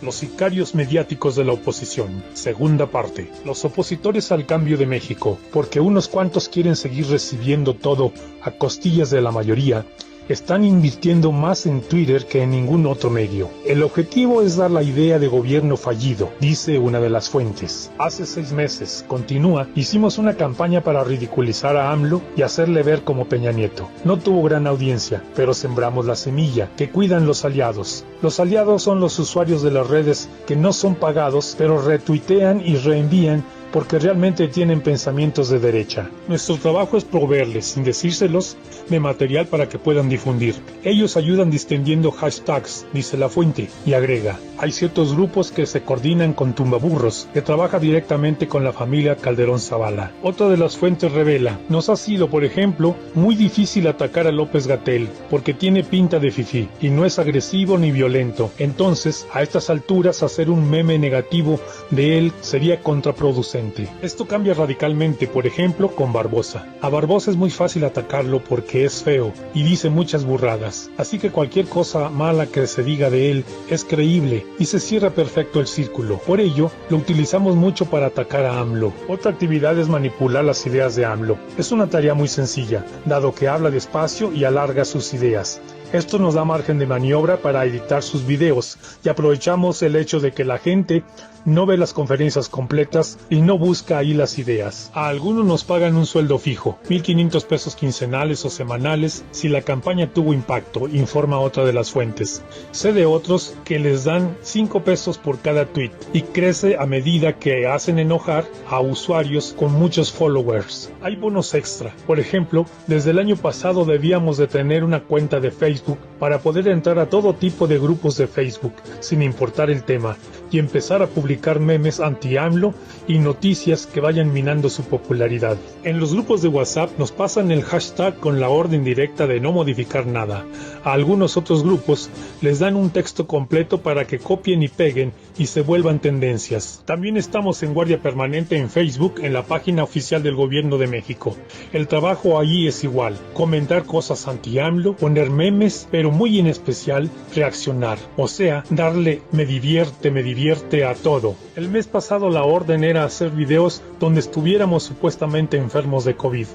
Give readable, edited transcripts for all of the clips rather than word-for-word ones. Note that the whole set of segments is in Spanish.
Los sicarios mediáticos de la oposición. Segunda parte. Los opositores al cambio de México, porque unos cuantos quieren seguir recibiendo todo a costillas de la mayoría, están invirtiendo más en Twitter que en ningún otro medio. El objetivo es dar la idea de gobierno fallido, dice una de las fuentes. Hace 6 meses, continúa, hicimos una campaña para ridiculizar a AMLO y hacerle ver como Peña Nieto. No tuvo gran audiencia, pero sembramos la semilla, que cuidan los aliados. Los aliados son los usuarios de las redes que no son pagados, pero retuitean y reenvían porque realmente tienen pensamientos de derecha. Nuestro trabajo es proveerles, sin decírselos, de material para que puedan difundir. Ellos ayudan distendiendo hashtags, dice la fuente, y agrega, hay ciertos grupos que se coordinan con tumbaburros, que trabaja directamente con la familia Calderón Zavala. Otra de las fuentes revela, nos ha sido, por ejemplo, muy difícil atacar a López-Gatell, porque tiene pinta de fifí, y no es agresivo ni violento. Entonces, a estas alturas, hacer un meme negativo de él sería contraproducente. Esto cambia radicalmente, por ejemplo, con Barbosa. A Barbosa es muy fácil atacarlo porque es feo y dice muchas burradas, así que cualquier cosa mala que se diga de él es creíble y se cierra perfecto el círculo. Por ello, lo utilizamos mucho para atacar a AMLO. Otra actividad es manipular las ideas de AMLO. Es una tarea muy sencilla, dado que habla despacio y alarga sus ideas. Esto nos da margen de maniobra para editar sus videos y aprovechamos el hecho de que la gente no ve las conferencias completas y no busca ahí las ideas. A algunos nos pagan un sueldo fijo, 1,500 pesos quincenales o semanales si la campaña tuvo impacto, informa otra de las fuentes. Sé de otros que les dan 5 pesos por cada tweet y crece a medida que hacen enojar a usuarios con muchos followers. Hay bonos extra. Por ejemplo, desde el año pasado debíamos de tener una cuenta de Facebook para poder entrar a todo tipo de grupos de Facebook, sin importar el tema, y empezar a publicar memes anti-AMLO y noticias que vayan minando su popularidad. En los grupos de WhatsApp nos pasan el hashtag con la orden directa de no modificar nada. A algunos otros grupos les dan un texto completo para que copien y peguen y se vuelvan tendencias. También estamos en guardia permanente en Facebook en la página oficial del Gobierno de México. El trabajo allí es igual, comentar cosas anti-AMLO, poner memes, pero muy en especial reaccionar, o sea, darle me divierte a todo. El mes pasado la orden era hacer videos donde estuviéramos supuestamente enfermos de COVID.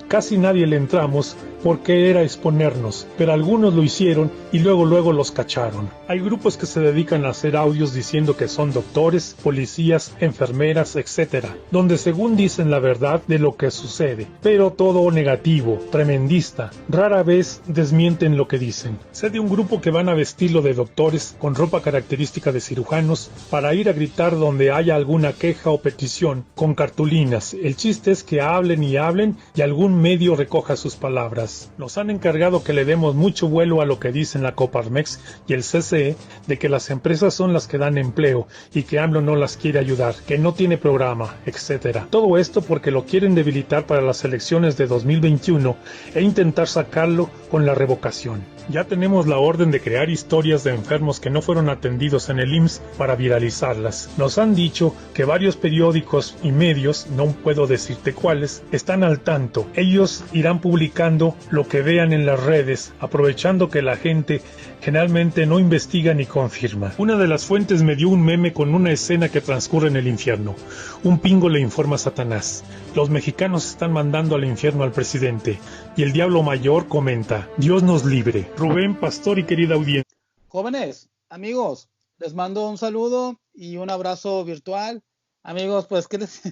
Casi nadie le entramos porque era exponernos, pero algunos lo hicieron y luego los cacharon. Hay grupos que se dedican a hacer audios diciendo que son doctores, policías, enfermeras, etc., donde según dicen la verdad de lo que sucede, pero todo negativo, tremendista, rara vez desmienten lo que dicen. Sé de un grupo que van a vestirlo de doctores con ropa característica de cirujanos para ir a gritar donde haya alguna queja o petición con cartulinas. El chiste es que hablen y algún medio recoja sus palabras. Nos han encargado que le demos mucho vuelo a lo que dicen la Coparmex y el CCE de que las empresas son las que dan empleo y que AMLO no las quiere ayudar, que no tiene programa, etc. Todo esto porque lo quieren debilitar para las elecciones de 2021 e intentar sacarlo con la revocación. Ya tenemos la orden de crear historias de enfermos que no fueron atendidos en el IMSS para viralizarlas. Nos han dicho que varios periódicos y medios, no puedo decirte cuáles, están al tanto. Ellos irán publicando lo que vean en las redes, aprovechando que la gente generalmente no investiga ni confirma. Una de las fuentes me dio un meme con una escena que transcurre en el infierno. Un pingo le informa a Satanás: los mexicanos están mandando al infierno al presidente. Y el diablo mayor comenta: Dios nos libre. Rubén, pastor y querida audiencia. Jóvenes, amigos, les mando un saludo y un abrazo virtual. Amigos, pues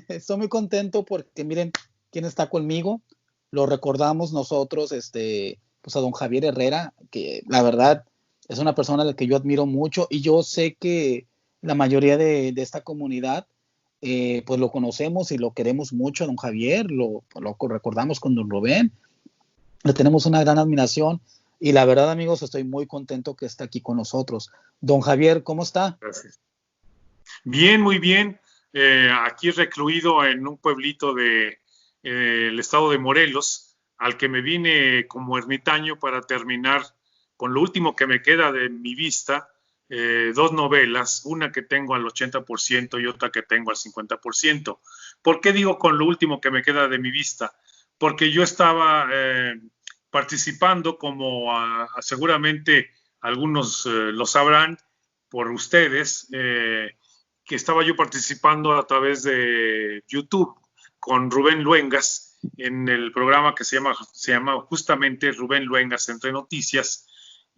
estoy muy contento porque miren quién está conmigo. Lo recordamos nosotros, pues a don Javier Herrera, que la verdad es una persona a la que yo admiro mucho y yo sé que la mayoría de esta comunidad pues lo conocemos y lo queremos mucho a don Javier, lo recordamos con don Rubén, le tenemos una gran admiración y la verdad, amigos, estoy muy contento que esté aquí con nosotros. Don Javier, ¿cómo está? Gracias. Bien, muy bien. Aquí recluido en un pueblito del estado de Morelos, al que me vine como ermitaño para terminar con lo último que me queda de mi vista, 2 novelas, una que tengo al 80% y otra que tengo al 50%. ¿Por qué digo con lo último que me queda de mi vista? Porque yo estaba participando, como seguramente algunos lo sabrán, por ustedes, que estaba yo participando a través de YouTube con Rubén Luengas en el programa que se llama justamente Rubén Luengas Entre Noticias,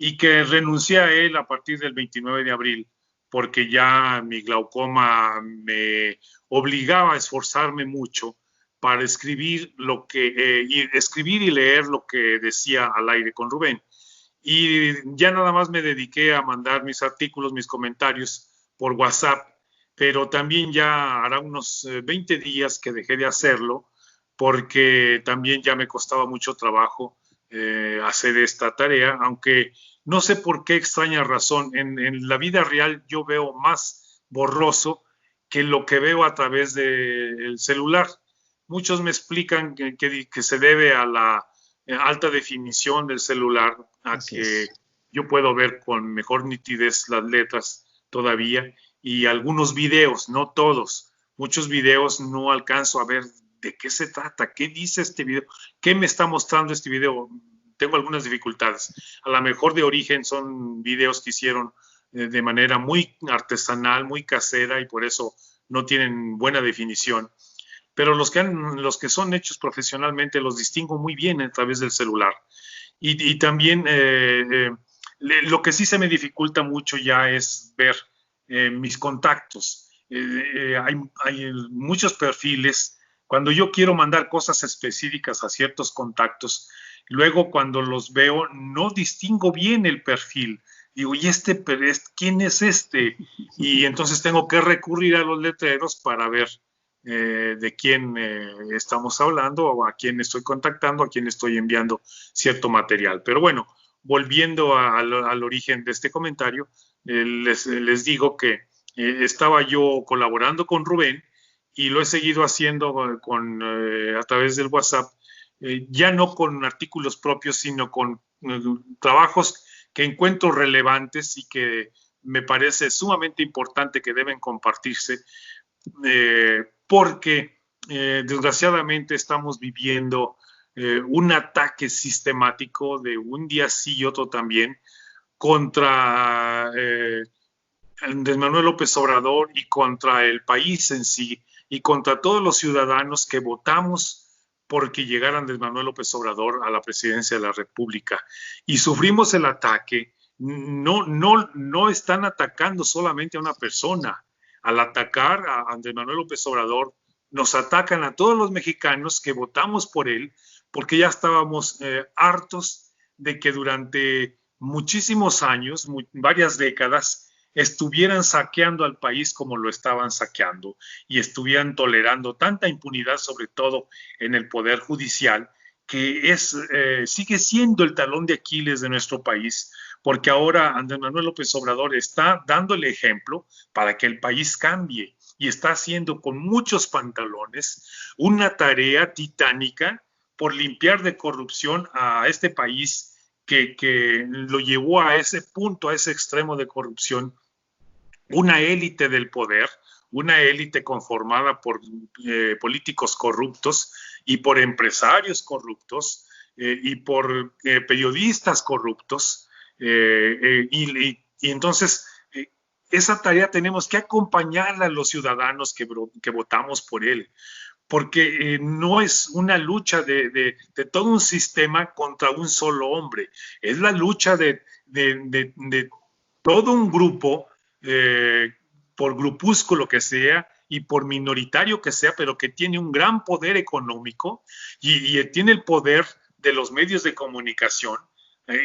y que renuncié a él a partir del 29 de abril porque ya mi glaucoma me obligaba a esforzarme mucho para escribir escribir y leer lo que decía al aire con Rubén. Y ya nada más me dediqué a mandar mis artículos, mis comentarios por WhatsApp, pero también ya hará unos 20 días que dejé de hacerlo porque también ya me costaba mucho trabajo hacer esta tarea, aunque no sé por qué extraña razón, en la vida real yo veo más borroso que lo que veo a través del celular. Muchos me explican que se debe a la alta definición del celular, a Así que es. yo puedo ver con mejor nitidez las letras todavía, y algunos videos, no todos, muchos videos no alcanzo a ver de qué se trata, qué dice este video, qué me está mostrando este video. Tengo algunas dificultades. A lo mejor de origen son videos que hicieron de manera muy artesanal, muy casera, y por eso no tienen buena definición. Pero los que son hechos profesionalmente los distingo muy bien a través del celular. Y también lo que sí se me dificulta mucho ya es ver mis contactos. Hay muchos perfiles. Cuando yo quiero mandar cosas específicas a ciertos contactos, luego cuando los veo no distingo bien el perfil. Digo, ¿y quién es este? Y entonces tengo que recurrir a los letreros para ver de quién estamos hablando, o a quién estoy contactando, a quién estoy enviando cierto material. Pero bueno, volviendo al origen de este comentario, les digo que estaba yo colaborando con Rubén y lo he seguido haciendo a través del WhatsApp, ya no con artículos propios, sino con trabajos que encuentro relevantes y que me parece sumamente importante que deben compartirse, porque desgraciadamente estamos viviendo un ataque sistemático de un día sí y otro también contra Andrés Manuel López Obrador y contra el país en sí y contra todos los ciudadanos que votamos porque llegara Andrés Manuel López Obrador a la presidencia de la República. Y sufrimos el ataque. No están atacando solamente a una persona. Al atacar a Andrés Manuel López Obrador, nos atacan a todos los mexicanos que votamos por él, porque ya estábamos hartos de que durante muchísimos años, varias décadas, estuvieran saqueando al país como lo estaban saqueando y estuvieran tolerando tanta impunidad, sobre todo en el Poder Judicial, que sigue siendo el talón de Aquiles de nuestro país, porque ahora Andrés Manuel López Obrador está dando el ejemplo para que el país cambie y está haciendo con muchos pantalones una tarea titánica por limpiar de corrupción a este país que lo llevó a ese punto, a ese extremo de corrupción, una élite del poder, una élite conformada por políticos corruptos y por empresarios corruptos y por periodistas corruptos. Y entonces esa tarea tenemos que acompañarla a los ciudadanos que votamos por él, porque no es una lucha de todo un sistema contra un solo hombre, es la lucha de todo un grupo, por grupúsculo que sea y por minoritario que sea, pero que tiene un gran poder económico y tiene el poder de los medios de comunicación,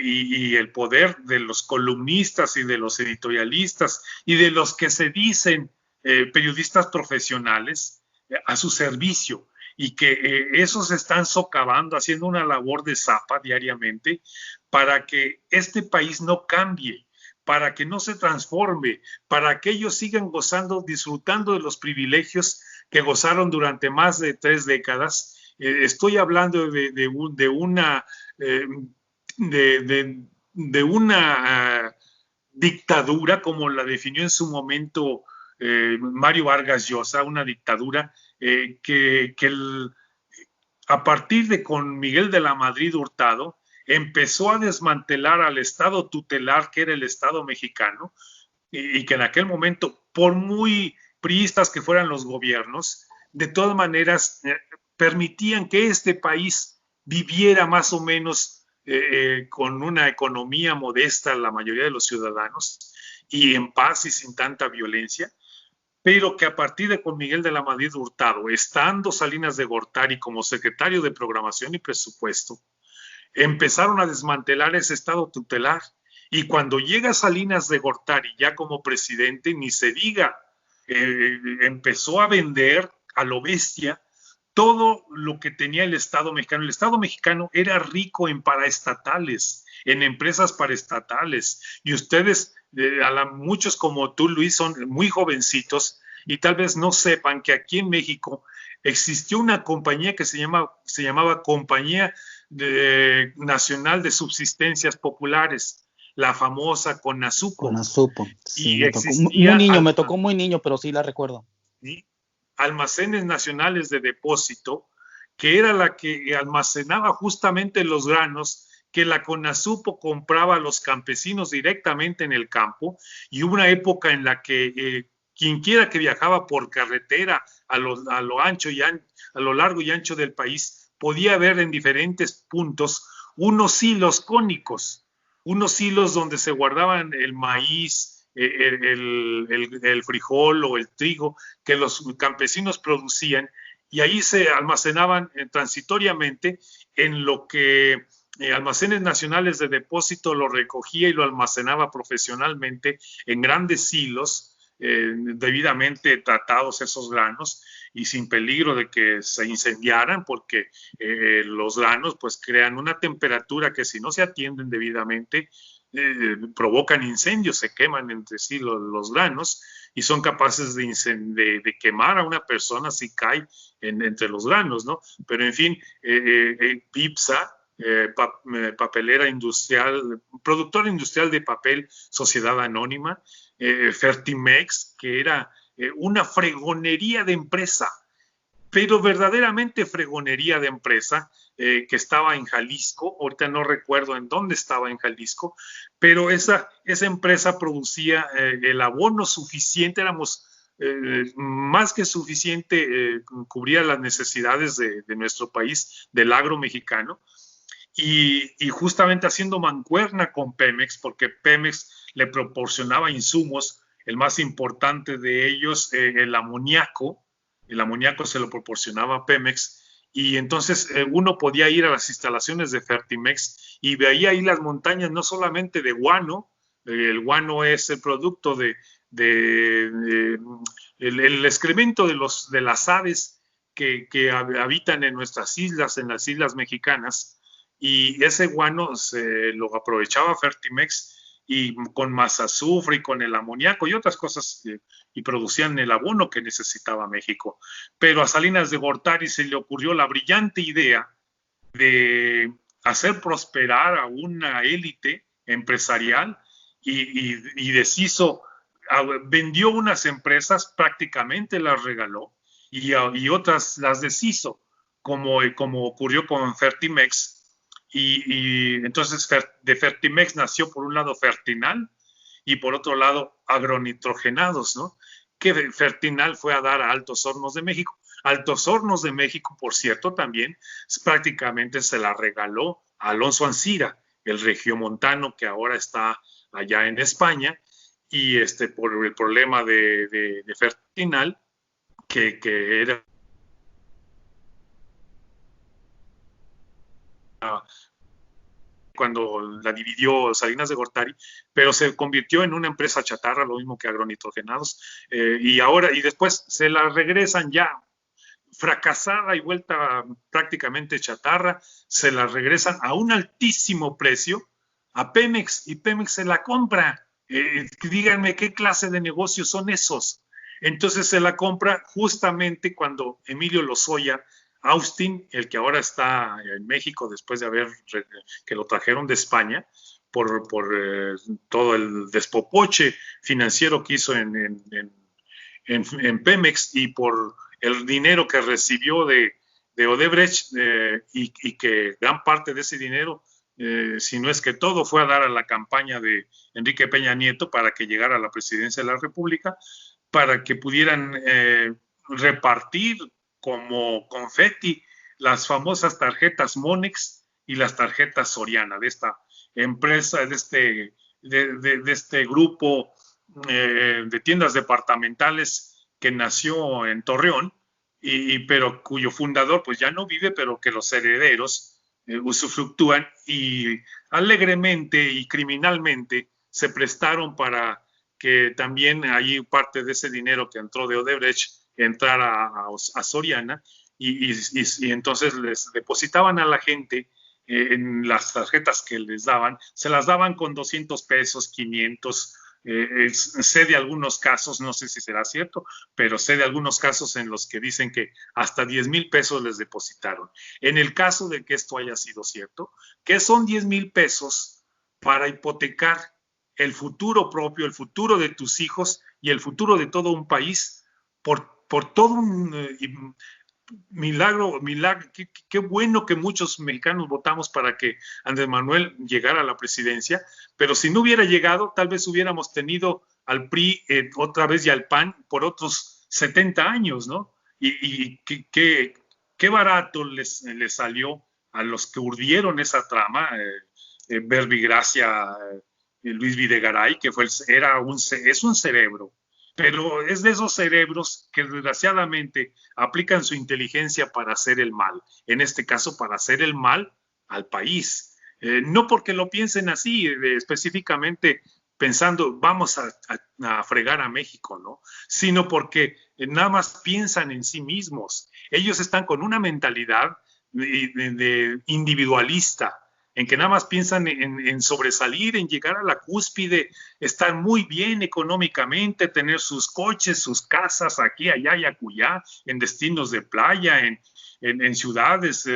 y el poder de los columnistas y de los editorialistas y de los que se dicen periodistas profesionales a su servicio, y que esos están socavando, haciendo una labor de zapa diariamente para que este país no cambie, para que no se transforme, para que ellos sigan gozando, disfrutando de los privilegios que gozaron durante más de 3 décadas. Estoy hablando de una dictadura, como la definió en su momento Mario Vargas Llosa, una dictadura a partir de con Miguel de la Madrid Hurtado, empezó a desmantelar al Estado tutelar, que era el Estado mexicano, y que en aquel momento, por muy priistas que fueran los gobiernos, de todas maneras permitían que este país viviera más o menos con una economía modesta la mayoría de los ciudadanos y en paz y sin tanta violencia, pero que a partir de con Miguel de la Madrid Hurtado, estando Salinas de Gortari como secretario de Programación y Presupuesto, empezaron a desmantelar ese estado tutelar. Y cuando llega Salinas de Gortari ya como presidente, ni se diga, empezó a vender a lo bestia todo lo que tenía el Estado mexicano. El Estado mexicano era rico en paraestatales, en empresas paraestatales. Y ustedes, muchos como tú, Luis, son muy jovencitos y tal vez no sepan que aquí en México existió una compañía que se llamaba Compañía Nacional de Subsistencias Populares, la famosa Conasupo. Conasupo, sí, me tocó muy niño, pero sí la recuerdo. ¿Sí? Almacenes Nacionales de Depósito, que era la que almacenaba justamente los granos que la Conasupo compraba a los campesinos directamente en el campo, y hubo una época en la que quienquiera que viajaba por carretera a lo largo y ancho del país podía ver en diferentes puntos unos hilos cónicos, unos hilos donde se guardaban el maíz, el frijol o el trigo que los campesinos producían, y ahí se almacenaban transitoriamente en lo que Almacenes Nacionales de Depósito lo recogía y lo almacenaba profesionalmente en grandes hilos, debidamente tratados esos granos y sin peligro de que se incendiaran, porque los granos pues crean una temperatura que si no se atienden debidamente provocan incendios, se queman entre sí los granos y son capaces de quemar a una persona si cae entre los granos, ¿no? Pero en fin, PIPSA, papelera industrial, productora industrial de papel, sociedad anónima, Fertimex, que era una fregonería de empresa, pero verdaderamente fregonería de empresa, que estaba en Jalisco. Ahorita no recuerdo en dónde estaba en Jalisco, pero esa empresa producía el abono suficiente, éramos más que suficiente, cubría las necesidades de nuestro país, del agro mexicano, y justamente haciendo mancuerna con Pemex, porque Pemex le proporcionaba insumos, el más importante de ellos, el amoníaco se lo proporcionaba a Pemex, y entonces uno podía ir a las instalaciones de Fertimex y veía ahí las montañas no solamente de guano, el guano es el producto el excremento de las aves que habitan en nuestras islas, en las islas mexicanas, y ese guano se lo aprovechaba Fertimex y con más azufre y con el amoníaco y otras cosas, y producían el abono que necesitaba México. Pero a Salinas de Gortari se le ocurrió la brillante idea de hacer prosperar a una élite empresarial y deshizo, vendió unas empresas, prácticamente las regaló, y otras las deshizo, como ocurrió con Fertimex. Y entonces de Fertimex nació por un lado Fertinal y por otro lado agronitrogenados, ¿no? Que Fertinal fue a dar a Altos Hornos de México. Altos Hornos de México, por cierto, también prácticamente se la regaló a Alonso Ancira, el regiomontano que ahora está allá en España, y por el problema de Fertinal, que era cuando la dividió Salinas de Gortari, pero se convirtió en una empresa chatarra, lo mismo que agronitrogenados, y después se la regresan ya fracasada y vuelta prácticamente chatarra, se la regresan a un altísimo precio a Pemex, y Pemex se la compra. Díganme qué clase de negocios son esos. Entonces se la compra justamente cuando Emilio Lozoya Austin, el que ahora está en México después de que lo trajeron de España, por todo el despopoche financiero que hizo en Pemex y por el dinero que recibió de Odebrecht, y que gran parte de ese dinero si no es que todo, fue a dar a la campaña de Enrique Peña Nieto para que llegara a la presidencia de la República, para que pudieran repartir como confeti las famosas tarjetas Monex y las tarjetas Soriana, de esta empresa, de este grupo de tiendas departamentales que nació en Torreón, pero cuyo fundador pues ya no vive, pero que los herederos usufructúan y alegremente y criminalmente se prestaron para que también ahí parte de ese dinero que entró de Odebrecht entrara a Soriana, y entonces les depositaban a la gente en las tarjetas que les daban, se las daban con 200 pesos, 500. Sé de algunos casos, no sé si será cierto, pero sé de algunos casos en los que dicen que hasta 10,000 pesos les depositaron. En el caso de que esto haya sido cierto, ¿qué son 10,000 pesos para hipotecar el futuro propio, el futuro de tus hijos y el futuro de todo un país por todo un milagro? Qué bueno que muchos mexicanos votamos para que Andrés Manuel llegara a la presidencia, pero si no hubiera llegado, tal vez hubiéramos tenido al PRI otra vez y al PAN por otros 70 años, ¿no? Y qué barato les salió a los que urdieron esa trama, Verbigracia, Luis Videgaray, que es un cerebro, pero es de esos cerebros que desgraciadamente aplican su inteligencia para hacer el mal, en este caso para hacer el mal al país. No porque lo piensen así, específicamente pensando vamos a fregar a México, ¿no? Sino porque nada más piensan en sí mismos. Ellos están con una mentalidad de individualista, en que nada más piensan en sobresalir, en llegar a la cúspide, estar muy bien económicamente, tener sus coches, sus casas aquí, allá y acullá, en destinos de playa, en ciudades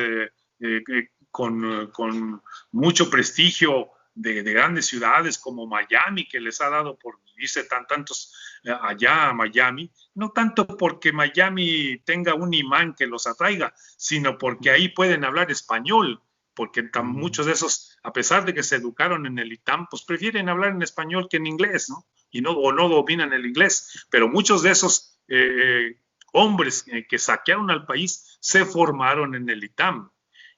con mucho prestigio de grandes ciudades como Miami, que les ha dado por irse tantos allá a Miami, no tanto porque Miami tenga un imán que los atraiga, sino porque ahí pueden hablar español, porque muchos de esos, a pesar de que se educaron en el ITAM, pues prefieren hablar en español que en inglés, ¿no? O no dominan el inglés, pero muchos de esos hombres que saquearon al país se formaron en el ITAM,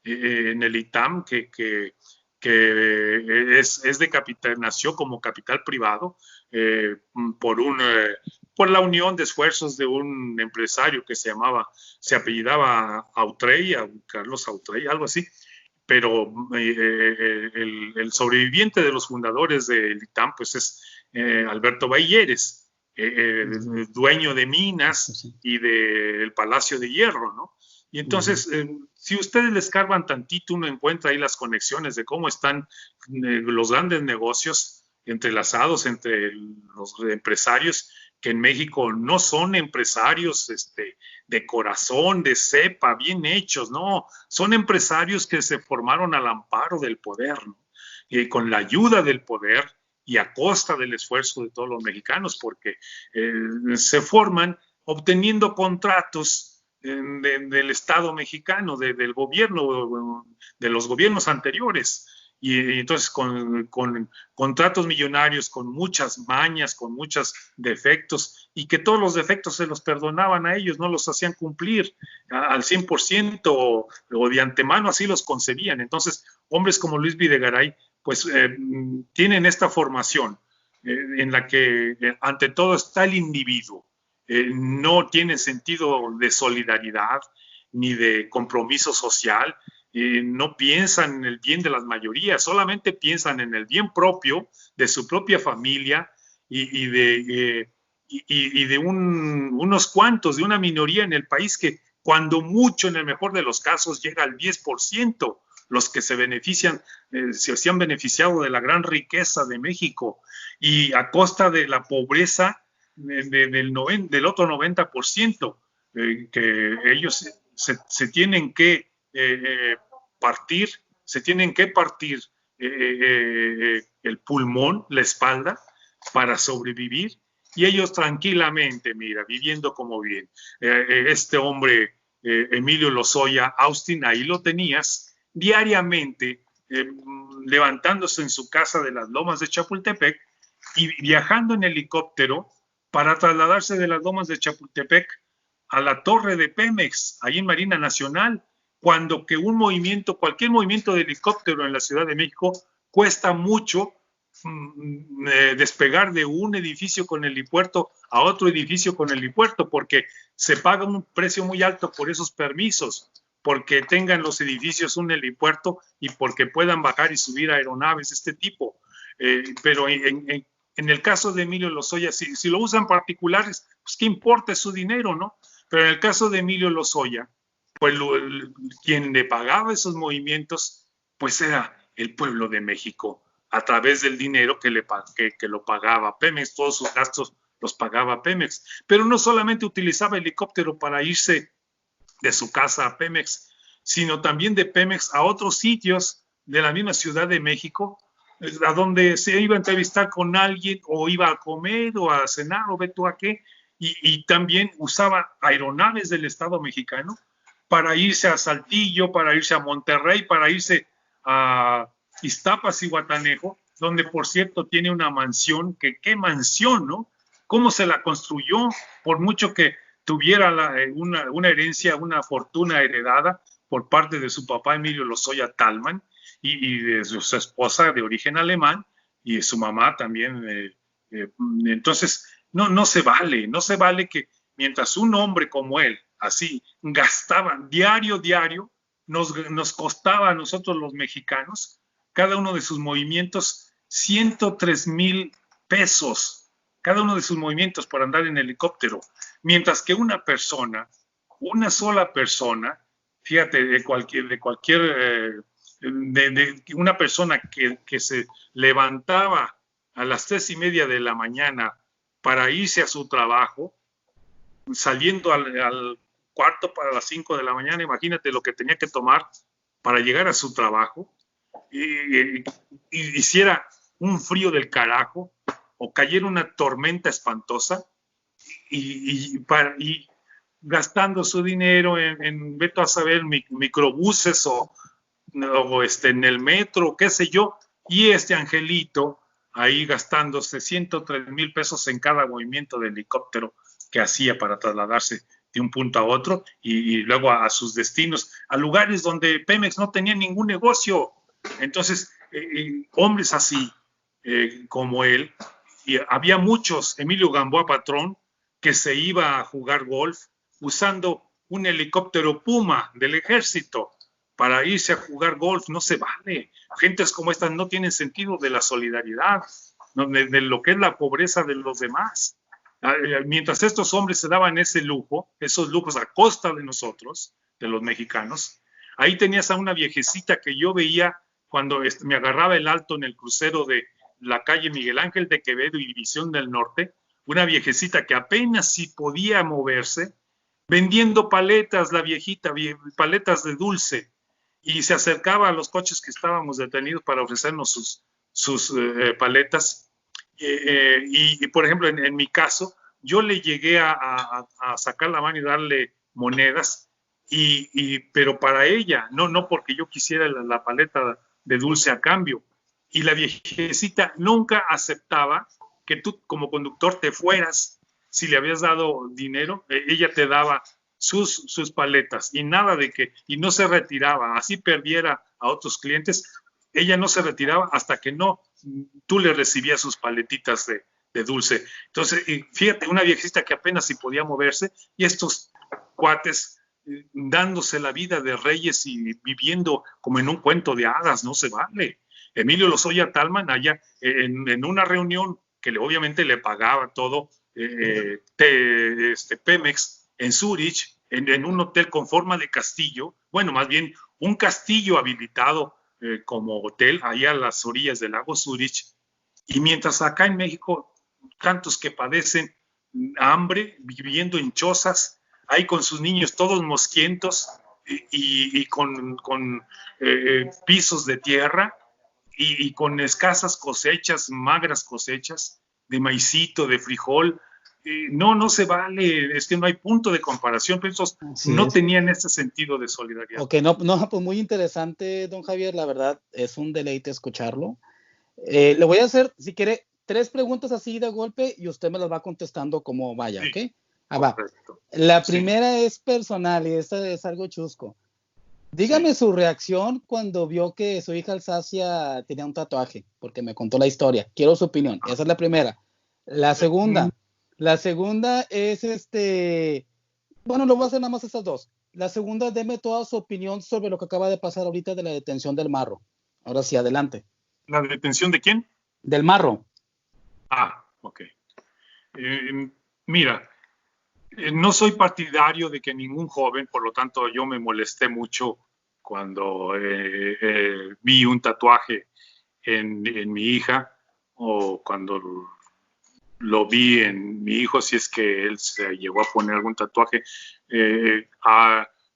que es de capital, nació como capital privado por la unión de esfuerzos de un empresario que se apellidaba Autrey, Carlos Autrey, algo así. Pero el sobreviviente de los fundadores del ITAM pues es Alberto Bailleres, dueño de minas y del Palacio de Hierro, ¿no? Y entonces, si ustedes les cargan tantito, uno encuentra ahí las conexiones de cómo están los grandes negocios entrelazados entre los empresarios, que en México no son empresarios de corazón, de cepa, bien hechos, no, son empresarios que se formaron al amparo del poder, ¿no? Con la ayuda del poder y a costa del esfuerzo de todos los mexicanos, porque se forman obteniendo contratos del Estado mexicano, del gobierno, de los gobiernos anteriores. Y entonces con contratos millonarios, con muchas mañas, con muchos defectos, y que todos los defectos se los perdonaban a ellos, no los hacían cumplir al 100% o de antemano así los concebían. Entonces, hombres como Luis Videgaray, pues tienen esta formación en la que ante todo está el individuo. No tiene sentido de solidaridad ni de compromiso social. No piensan en el bien de las mayorías, solamente piensan en el bien propio de su propia familia y de unos cuantos, de una minoría en el país que cuando mucho, en el mejor de los casos, llega al 10%, los que se benefician, se han beneficiado de la gran riqueza de México, y a costa de la pobreza del otro 90%, que ellos se tienen que se tienen que partir el pulmón, la espalda, para sobrevivir, y ellos tranquilamente, mira, viviendo como bien. Este hombre, Emilio Lozoya Austin, ahí lo tenías, diariamente levantándose en su casa de las Lomas de Chapultepec y viajando en helicóptero para trasladarse de las Lomas de Chapultepec a la torre de Pemex, ahí en Marina Nacional, cuando que cualquier movimiento de helicóptero en la Ciudad de México cuesta mucho despegar de un edificio con helipuerto a otro edificio con helipuerto, porque se paga un precio muy alto por esos permisos, porque tengan los edificios un helipuerto y porque puedan bajar y subir aeronaves de este tipo. Pero en el caso de Emilio Lozoya, si lo usan particulares, pues qué importa, es su dinero, ¿no? Pero en el caso de Emilio Lozoya, pues quien le pagaba esos movimientos, pues era el pueblo de México, a través del dinero que lo pagaba Pemex. Todos sus gastos los pagaba Pemex. Pero no solamente utilizaba helicóptero para irse de su casa a Pemex, sino también de Pemex a otros sitios de la misma Ciudad de México, a donde se iba a entrevistar con alguien, o iba a comer, o a cenar, o ve tú a qué, y también usaba aeronaves del Estado mexicano para irse a Saltillo, para irse a Monterrey, para irse a Iztapas y Guatanejo, donde por cierto tiene una mansión, qué mansión, ¿no? ¿Cómo se la construyó? Por mucho que tuviera una herencia, una fortuna heredada por parte de su papá Emilio Lozoya Talman y de su esposa de origen alemán y de su mamá también. Entonces, no se vale que mientras un hombre como él, así, gastaba diario, nos costaba a nosotros los mexicanos, cada uno de sus movimientos, 103,000 pesos, cada uno de sus movimientos por andar en helicóptero, mientras que una sola persona, fíjate, una persona que se levantaba a las 3:30 de la mañana para irse a su trabajo, saliendo al cuarto para las 5 de la mañana, imagínate lo que tenía que tomar para llegar a su trabajo, y hiciera un frío del carajo, o cayera una tormenta espantosa, y gastando su dinero en vete a saber, microbuses o en el metro, qué sé yo, y este angelito ahí gastándose 103,000 pesos en cada movimiento de helicóptero que hacía para trasladarse de un punto a otro y luego a sus destinos, a lugares donde Pemex no tenía ningún negocio. Entonces, hombres así como él, y había muchos, Emilio Gamboa Patrón, que se iba a jugar golf usando un helicóptero Puma del ejército para irse a jugar golf. No se vale. Gentes como estas no tienen sentido de la solidaridad, de lo que es la pobreza de los demás. Mientras estos hombres se daban esos lujos a costa de nosotros, de los mexicanos, ahí tenías a una viejecita que yo veía cuando me agarraba el alto en el crucero de la calle Miguel Ángel de Quevedo y División del Norte, una viejecita que apenas si podía moverse, vendiendo paletas, la viejita, paletas de dulce, y se acercaba a los coches que estábamos detenidos para ofrecernos sus paletas. Y por ejemplo, en mi caso, yo le llegué a sacar la mano y darle monedas, pero para ella, no porque yo quisiera la paleta de dulce a cambio. Y la viejecita nunca aceptaba que tú como conductor te fueras si le habías dado dinero. Ella te daba sus paletas y nada de que, y no se retiraba, así perdiera a otros clientes, ella no se retiraba hasta que tú le recibías sus paletitas de dulce. Entonces, fíjate, una viejecita que apenas si podía moverse, y estos cuates dándose la vida de reyes y viviendo como en un cuento de hadas. No se vale. Emilio Lozoya Talman, allá en una reunión que obviamente le pagaba todo Pemex en Zurich, en un hotel con forma de castillo, bueno, más bien un castillo habilitado como hotel, allá a las orillas del lago Zurich, y mientras acá en México, tantos que padecen hambre, viviendo en chozas, ahí con sus niños todos mosquientos y con pisos de tierra, y con escasas cosechas, magras cosechas de maicito, de frijol, no se vale, es que no hay punto de comparación, pero esos no tenían ese sentido de solidaridad. Ok, no, pues muy interesante, don Javier, la verdad, es un deleite escucharlo. Le voy a hacer, si quiere, 3 preguntas así de golpe y usted me las va contestando como vaya, Sí, ¿ok? Va. La primera es personal y esta es algo chusco. Dígame su reacción cuando vio que su hija Alsacia tenía un tatuaje, porque me contó la historia. Quiero su opinión. Esa es la primera. La segunda es bueno, lo voy a hacer nada más estas 2. La segunda, deme toda su opinión sobre lo que acaba de pasar ahorita de la detención del Marro. Ahora sí, adelante. ¿La detención de quién? Del Marro. Ok. Mira, no soy partidario de que ningún joven, por lo tanto yo me molesté mucho cuando vi un tatuaje en mi hija o cuando lo vi en mi hijo, si es que él se llegó a poner algún tatuaje.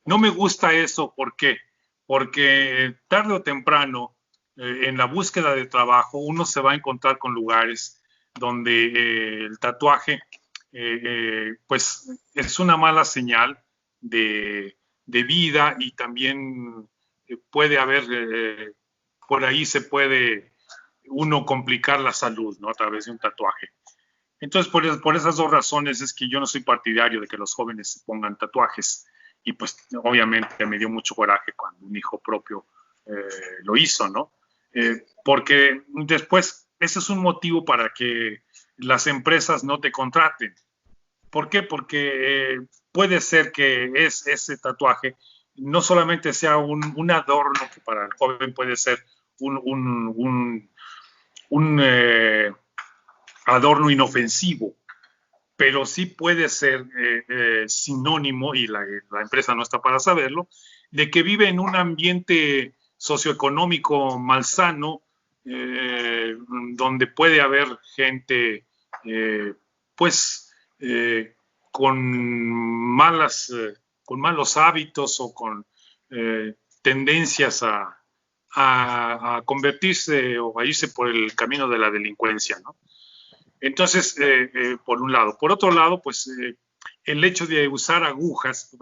No me gusta eso, ¿por qué? Porque tarde o temprano, en la búsqueda de trabajo, uno se va a encontrar con lugares donde el tatuaje pues es una mala señal de vida y también puede haber, por ahí se puede uno complicar la salud, ¿no? A través de un tatuaje. Entonces, por esas 2 razones es que yo no soy partidario de que los jóvenes se pongan tatuajes. Y pues obviamente me dio mucho coraje cuando un hijo propio lo hizo, ¿no? Porque después ese es un motivo para que las empresas no te contraten. ¿Por qué? Porque puede ser que ese tatuaje no solamente sea un adorno, que para el joven puede ser un adorno inofensivo, pero sí puede ser sinónimo, y la empresa no está para saberlo, de que vive en un ambiente socioeconómico malsano, donde puede haber gente, pues, con malos hábitos o con tendencias a convertirse o a irse por el camino de la delincuencia, ¿no? Entonces, por un lado. Por otro lado, pues el hecho de usar agujas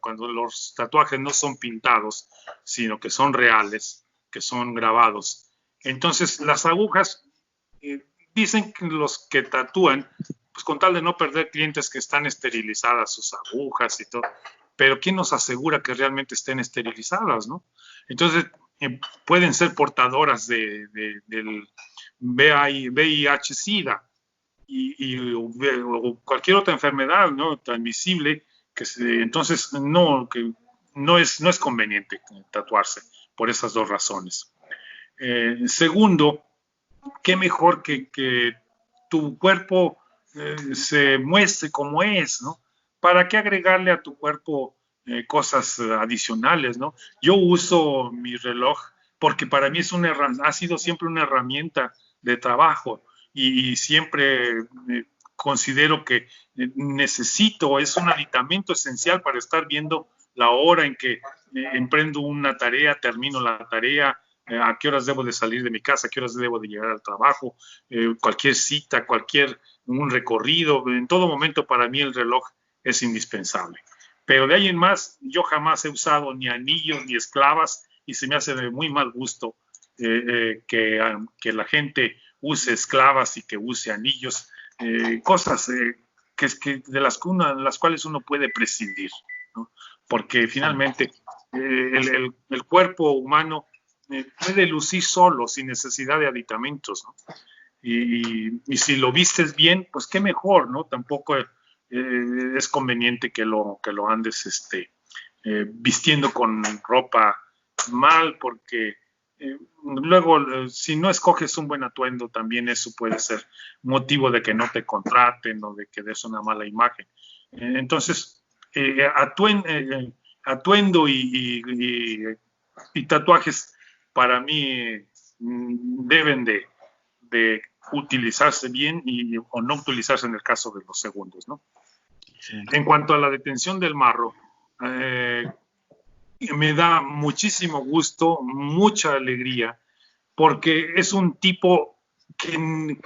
cuando los tatuajes no son pintados, sino que son reales, que son grabados. Entonces, las agujas, dicen que los que tatúan, pues con tal de no perder clientes, que están esterilizadas sus agujas y todo, pero ¿quién nos asegura que realmente estén esterilizadas, no? Entonces, pueden ser portadoras del VIH-Sida o cualquier otra enfermedad, ¿no?, transmisible, entonces no es conveniente tatuarse por esas 2 razones. Segundo, qué mejor que tu cuerpo se muestre como es, ¿no? ¿Para qué agregarle a tu cuerpo cosas adicionales, ¿no? Yo uso mi reloj porque para mí ha sido siempre una herramienta de trabajo y siempre considero que necesito, es un aditamento esencial para estar viendo la hora en que emprendo una tarea, termino la tarea, a qué horas debo de salir de mi casa, a qué horas debo de llegar al trabajo, cualquier cita, un recorrido, en todo momento para mí el reloj es indispensable. Pero de ahí en más, yo jamás he usado ni anillos ni esclavas y se me hace de muy mal gusto que la gente use esclavas y que use anillos, cosas de las cuales uno puede prescindir, ¿no? Porque finalmente el cuerpo humano puede lucir solo, sin necesidad de aditamentos, ¿no? Y si lo vistes bien, pues qué mejor, ¿no? Tampoco es conveniente que lo andes vistiendo con ropa mal, porque luego, si no escoges un buen atuendo, también eso puede ser motivo de que no te contraten o de que des una mala imagen. Entonces, atuendo y tatuajes para mí deben de utilizarse bien o no utilizarse en el caso de los segundos, ¿no? Sí. En cuanto a la detención del Marro, me da muchísimo gusto, mucha alegría, porque es un tipo que,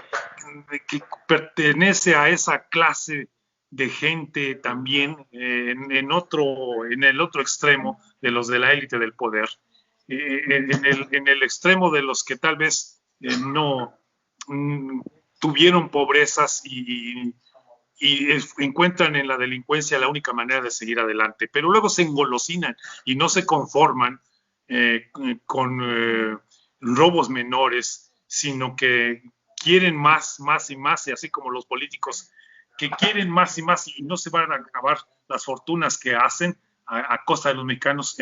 que pertenece a esa clase de gente también en el otro extremo de los de la élite del poder, en el extremo de los que tal vez no tuvieron pobrezas y encuentran en la delincuencia la única manera de seguir adelante, pero luego se engolosinan y no se conforman con robos menores, sino que quieren más, más y más, y así como los políticos que quieren más y más y no se van a acabar las fortunas que hacen a costa de los mexicanos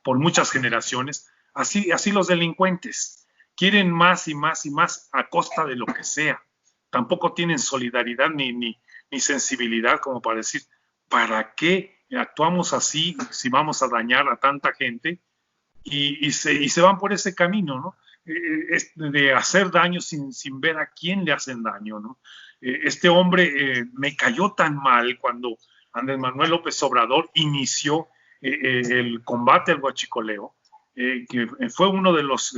por muchas generaciones, así los delincuentes quieren más y más y más a costa de lo que sea. Tampoco tienen solidaridad ni sensibilidad como para decir, ¿para qué actuamos así si vamos a dañar a tanta gente? Y se van por ese camino, ¿no? De hacer daño sin ver a quién le hacen daño, ¿no? Este hombre me cayó tan mal cuando Andrés Manuel López Obrador inició el combate al huachicoleo, que fue uno de los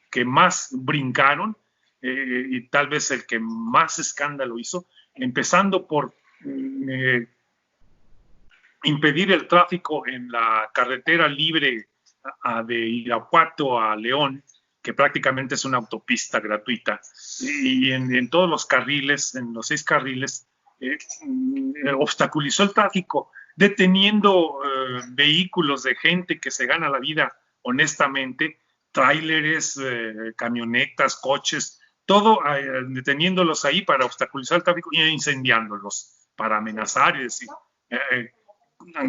que más brincaron y tal vez el que más escándalo hizo, empezando por impedir el tráfico en la carretera libre de Irapuato a León, que prácticamente es una autopista gratuita, y en todos los carriles, en los 6 carriles, obstaculizó el tráfico, deteniendo vehículos de gente que se gana la vida honestamente, tráileres, camionetas, coches, todo deteniéndolos ahí para obstaculizar el tráfico y incendiándolos, para amenazar y decir,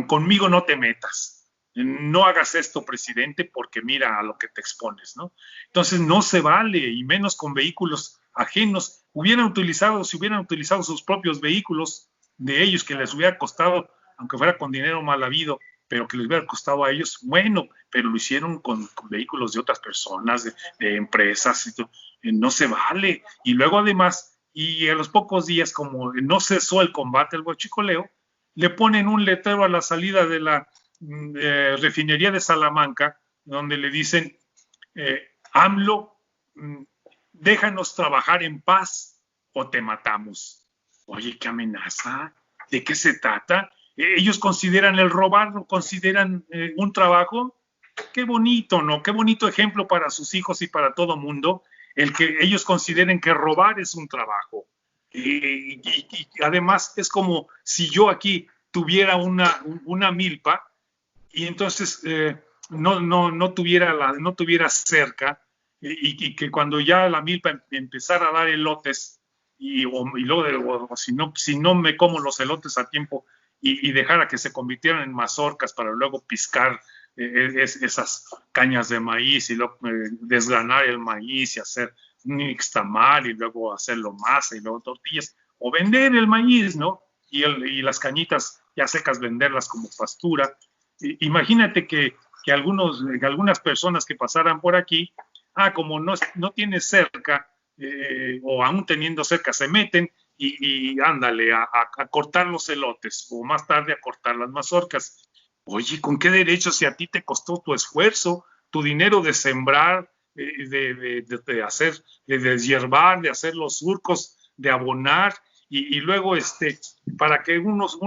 conmigo no te metas. No hagas esto, presidente, porque mira a lo que te expones, ¿no? Entonces no se vale, y menos con vehículos ajenos. Si hubieran utilizado sus propios vehículos de ellos, que les hubiera costado, aunque fuera con dinero mal habido, pero que les hubiera costado a ellos, bueno, pero lo hicieron con vehículos de otras personas, de empresas, no se vale. Y luego además, y a los pocos días, como no cesó el combate al huachicoleo, le ponen un letrero a la salida de la refinería de Salamanca, donde le dicen, AMLO, déjanos trabajar en paz o te matamos. Oye, qué amenaza, ¿de qué se trata? Ellos consideran el robar, lo consideran un trabajo. Qué bonito, ¿no? Qué bonito ejemplo para sus hijos y para todo mundo, el que ellos consideren que robar es un trabajo. Y además es como si yo aquí tuviera una milpa y entonces no tuviera cerca y que cuando ya la milpa empezara a dar elotes y luego si no me como los elotes a tiempo y dejara que se convirtieran en mazorcas para luego piscar esas cañas de maíz y luego desgranar el maíz y hacer un nixtamal y luego hacerlo masa y luego tortillas o vender el maíz, ¿no? Y las cañitas ya secas venderlas como pastura. Imagínate que algunas personas que pasaran por aquí, como no tiene cerca, o aún teniendo cerca, se meten y ándale a cortar los elotes, o más tarde a cortar las mazorcas. Oye, ¿con qué derecho si a ti te costó tu esfuerzo, tu dinero de sembrar, de hacer, de deshiervar, de hacer los surcos, de abonar, y luego para que unos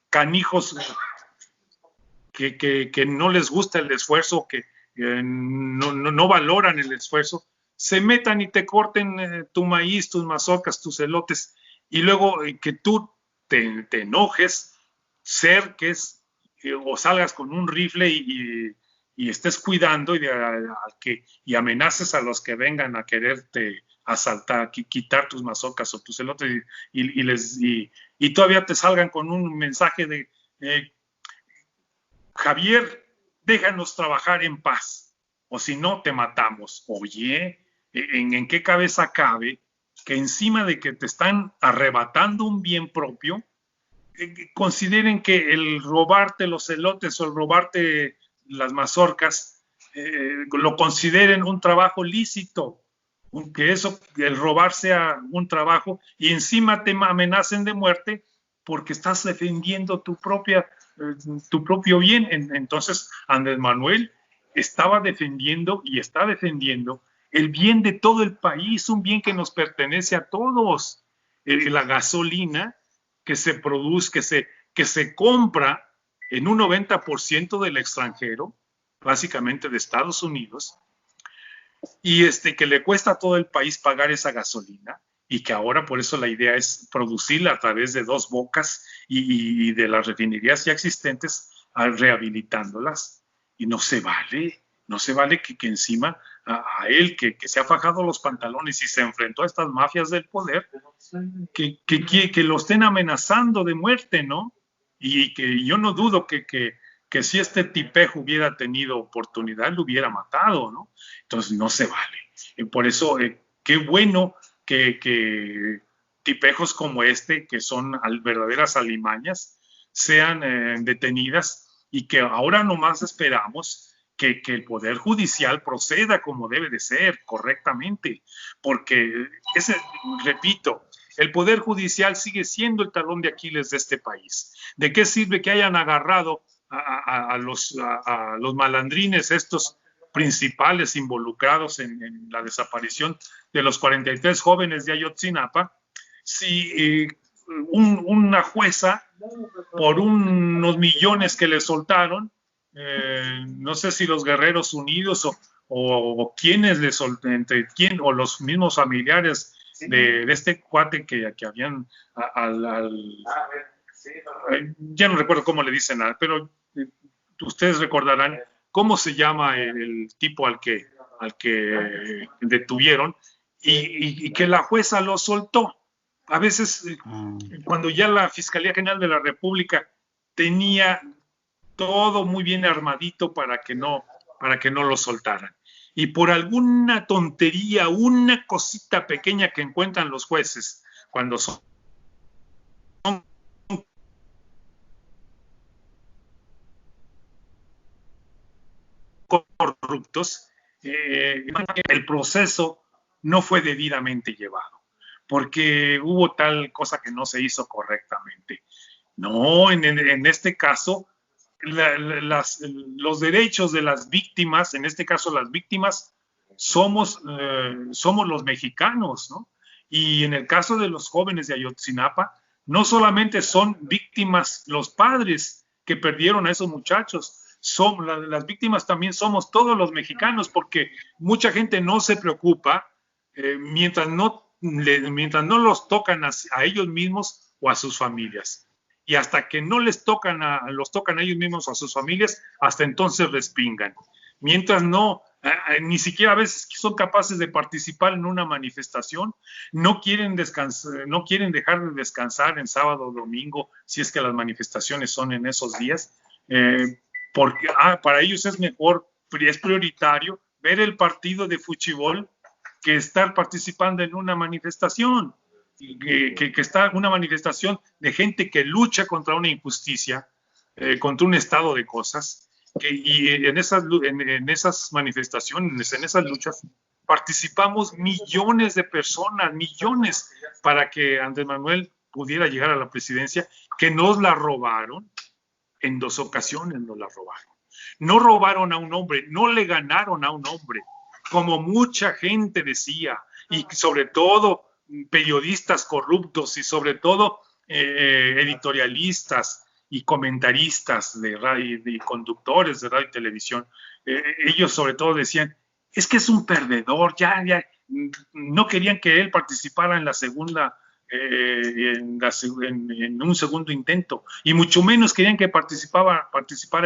canijos que no les gusta el esfuerzo, que no valoran el esfuerzo, se metan y te corten tu maíz, tus mazorcas, tus elotes, y luego que tú te enojes, cerques o salgas con un rifle y estés cuidando y amenaces a los que vengan a quererte asaltar, quitar tus mazorcas o tus elotes y todavía te salgan con un mensaje de Javier, déjanos trabajar en paz, o si no, te matamos. Oye, ¿en qué cabeza cabe que encima de que te están arrebatando un bien propio, consideren que el robarte los elotes o el robarte las mazorcas, lo consideren un trabajo lícito? Que el robar sea un trabajo y encima te amenacen de muerte porque estás defendiendo tu propio bien. Entonces Andrés Manuel estaba defendiendo y está defendiendo el bien de todo el país, un bien que nos pertenece a todos. La gasolina que se produce, que se compra en un 90% del extranjero, básicamente de Estados Unidos, y que le cuesta a todo el país pagar esa gasolina, y que ahora por eso la idea es producirla a través de Dos Bocas y de las refinerías ya existentes, rehabilitándolas, y no se vale que encima a él que se ha fajado los pantalones y se enfrentó a estas mafias del poder, que lo estén amenazando de muerte, ¿no? Y que yo no dudo que si este tipejo hubiera tenido oportunidad, lo hubiera matado, ¿no? Entonces no se vale. Y por eso, qué bueno que tipejos como este, que son verdaderas alimañas, sean detenidas, y que ahora nomás esperamos que el Poder Judicial proceda como debe de ser, correctamente, porque, repito, el Poder Judicial sigue siendo el talón de Aquiles de este país. ¿De qué sirve que hayan agarrado a los malandrines estos principales involucrados en la desaparición de los 43 jóvenes de Ayotzinapa, si una jueza, por unos millones que le soltaron, no sé si los Guerreros Unidos o quienes le soltaron, entre quién, o los mismos familiares de este cuate que habían ya no recuerdo cómo le dicen, pero ustedes recordarán cómo se llama el tipo al que detuvieron, y que la jueza lo soltó. A veces, cuando ya la Fiscalía General de la República tenía todo muy bien armadito para que no lo soltaran, y por alguna tontería, una cosita pequeña que encuentran los jueces cuando son corruptos, el proceso no fue debidamente llevado, porque hubo tal cosa que no se hizo correctamente. No, en este caso, los derechos de las víctimas, en este caso las víctimas, somos los mexicanos, ¿no? Y en el caso de los jóvenes de Ayotzinapa, no solamente son víctimas los padres que perdieron a esos muchachos, las víctimas también somos todos los mexicanos, porque mucha gente no se preocupa mientras no los tocan a ellos mismos o a sus familias. Y hasta que no los tocan a ellos mismos o a sus familias, hasta entonces respingan. Mientras no, ni siquiera a veces son capaces de participar en una manifestación, no quieren dejar de descansar en sábado o domingo, si es que las manifestaciones son en esos días, porque para ellos es prioritario ver el partido de fútbol que estar participando en una manifestación, que está una manifestación de gente que lucha contra una injusticia, contra un estado de cosas, y en esas manifestaciones, en esas luchas, participamos millones de personas, millones, para que Andrés Manuel pudiera llegar a la presidencia, que nos la robaron. En 2 ocasiones nos la robaron. No robaron a un hombre, no le ganaron a un hombre, como mucha gente decía, y sobre todo periodistas corruptos, y sobre todo editorialistas y comentaristas de radio y conductores de radio y televisión. Ellos sobre todo decían, es que es un perdedor, ya no querían que él participara en la segunda en un segundo intento, y mucho menos querían que participara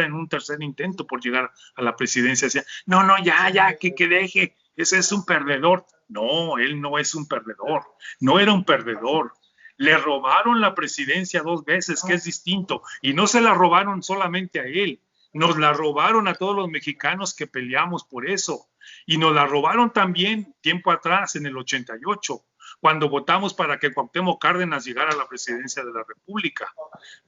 en un tercer intento por llegar a la presidencia. Decían, no, ya, que deje, ese es un perdedor. No, él no es un perdedor, no era un perdedor. Le robaron la presidencia 2 veces, que es distinto, y no se la robaron solamente a él, nos la robaron a todos los mexicanos que peleamos por eso, y nos la robaron también tiempo atrás, en el 88, cuando votamos para que Cuauhtémoc Cárdenas llegara a la presidencia de la República,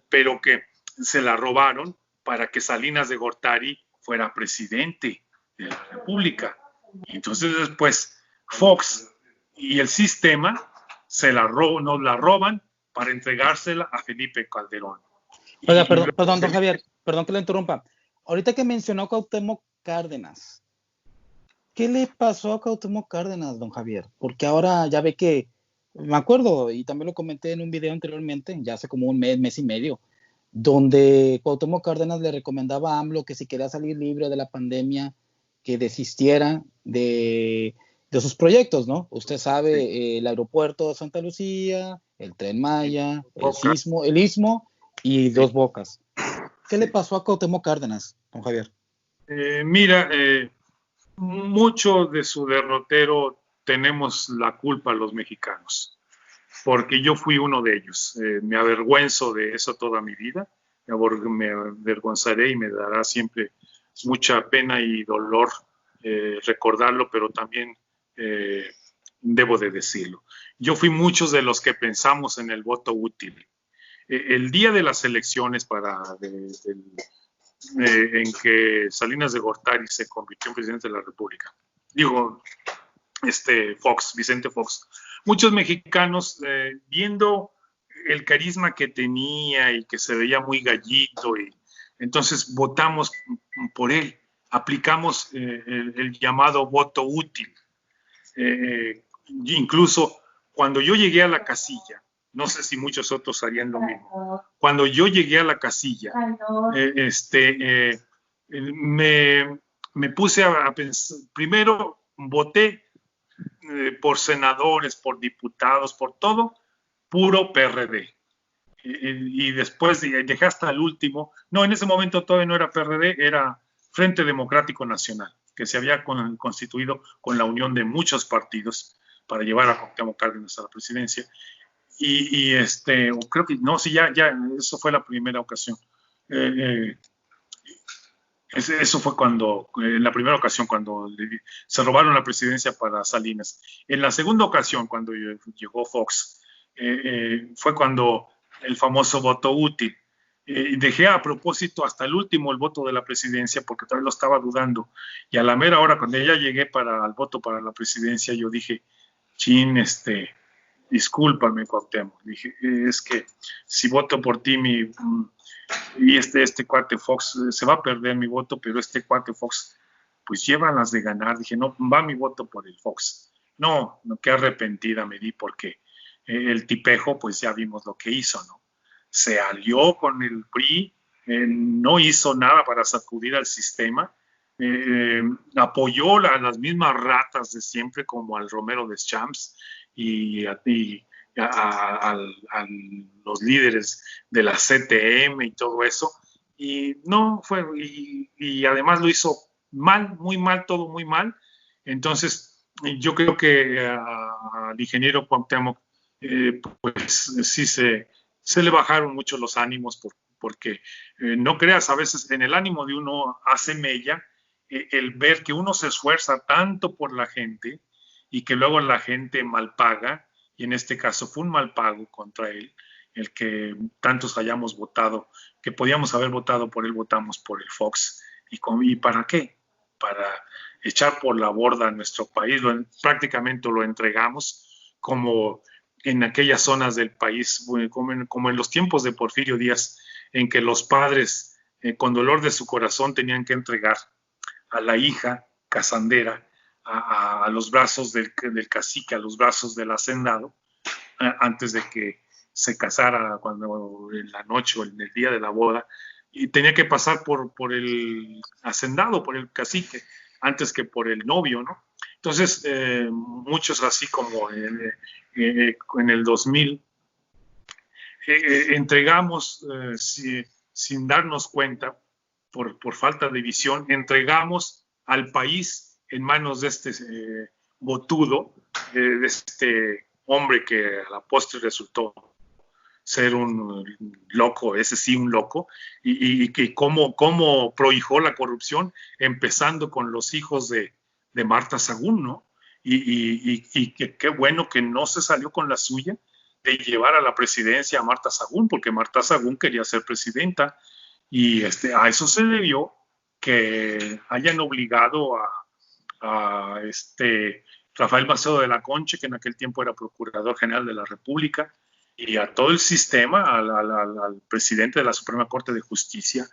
pero que se la robaron para que Salinas de Gortari fuera presidente de la República. Y entonces después Fox y el sistema nos la roban para entregársela a Felipe Calderón. Oiga, perdón, don Javier, perdón que lo interrumpa. Ahorita que mencionó Cuauhtémoc Cárdenas, ¿qué le pasó a Cuauhtémoc Cárdenas, don Javier? Porque ahora ya ve que, me acuerdo, y también lo comenté en un video anteriormente, ya hace como un mes y medio, donde Cuauhtémoc Cárdenas le recomendaba a AMLO que si quería salir libre de la pandemia, que desistiera de sus proyectos, ¿no? Usted sabe, Sí. el aeropuerto de Santa Lucía, el Tren Maya, Boca, el Istmo y sí, Dos Bocas. ¿Qué le sí. pasó a Cuauhtémoc Cárdenas, don Javier? Mira, mucho de su derrotero tenemos la culpa los mexicanos, porque yo fui uno de ellos. Me avergüenzo de eso toda mi vida, me avergonzaré y me dará siempre mucha pena y dolor recordarlo, pero también eh, debo de decirlo. Yo fui muchos de los que pensamos en el voto útil. El día de las elecciones en que Salinas de Gortari se convirtió en presidente de la República, digo, Vicente Fox, muchos mexicanos viendo el carisma que tenía y que se veía muy gallito, y entonces votamos por él, aplicamos el llamado voto útil. Incluso cuando yo llegué a la casilla, no sé si muchos otros harían lo mismo, cuando yo llegué a la casilla, me, me puse a pensar, primero voté por senadores, por diputados, por todo, puro PRD. Y después dejé hasta el último, no, en ese momento todavía no era PRD, era Frente Democrático Nacional, que se había constituido con la unión de muchos partidos para llevar a Cuauhtémoc Cárdenas a la presidencia. Creo que, no, sí, ya, eso fue la primera ocasión. Eso fue en la primera ocasión, cuando se robaron la presidencia para Salinas. En la segunda ocasión, cuando llegó Fox, fue cuando el famoso voto útil. Dejé a propósito hasta el último el voto de la presidencia porque todavía lo estaba dudando. Y a la mera hora, cuando ya llegué para el voto para la presidencia, yo dije, chin, discúlpame, Cuauhtémoc. Dije, es que si voto por ti, y este cuate Fox, se va a perder mi voto, pero este cuate Fox, pues lleva las de ganar. Dije, no, va mi voto por el Fox. No, qué arrepentida me di, porque el tipejo, pues ya vimos lo que hizo, ¿no? Se alió con el PRI, no hizo nada para sacudir al sistema, apoyó a las mismas ratas de siempre, como al Romero de Champs y a los líderes de la CTM y todo eso, y no fue, y además lo hizo mal, muy mal, todo muy mal. Entonces yo creo que al ingeniero Cuauhtémoc pues sí se le bajaron mucho los ánimos, porque no creas, a veces en el ánimo de uno hace mella el ver que uno se esfuerza tanto por la gente y que luego la gente mal paga, y en este caso fue un mal pago contra él, el que tantos hayamos votado, que podíamos haber votado por él, votamos por el Fox. ¿Y para qué? Para echar por la borda a nuestro país, prácticamente lo entregamos, como en aquellas zonas del país, como en los tiempos de Porfirio Díaz, en que los padres, con dolor de su corazón, tenían que entregar a la hija casandera a los brazos del cacique, a los brazos del hacendado, antes de que se casara, cuando en la noche o en el día de la boda, y tenía que pasar por el hacendado, por el cacique, antes que por el novio, ¿no? Entonces, muchos así como en el 2000, entregamos, sin darnos cuenta, por falta de visión, entregamos al país en manos de este botudo, de este hombre que a la postre resultó ser un loco, ese sí, un loco, y que cómo prohijó la corrupción, empezando con los hijos de Marta Sagún, ¿no? Y que qué bueno que no se salió con la suya de llevar a la presidencia a Marta Sagún, porque Marta Sagún quería ser presidenta, y a eso se debió que hayan obligado a Rafael Macedo de la Concha, que en aquel tiempo era Procurador General de la República, y a todo el sistema, al presidente de la Suprema Corte de Justicia,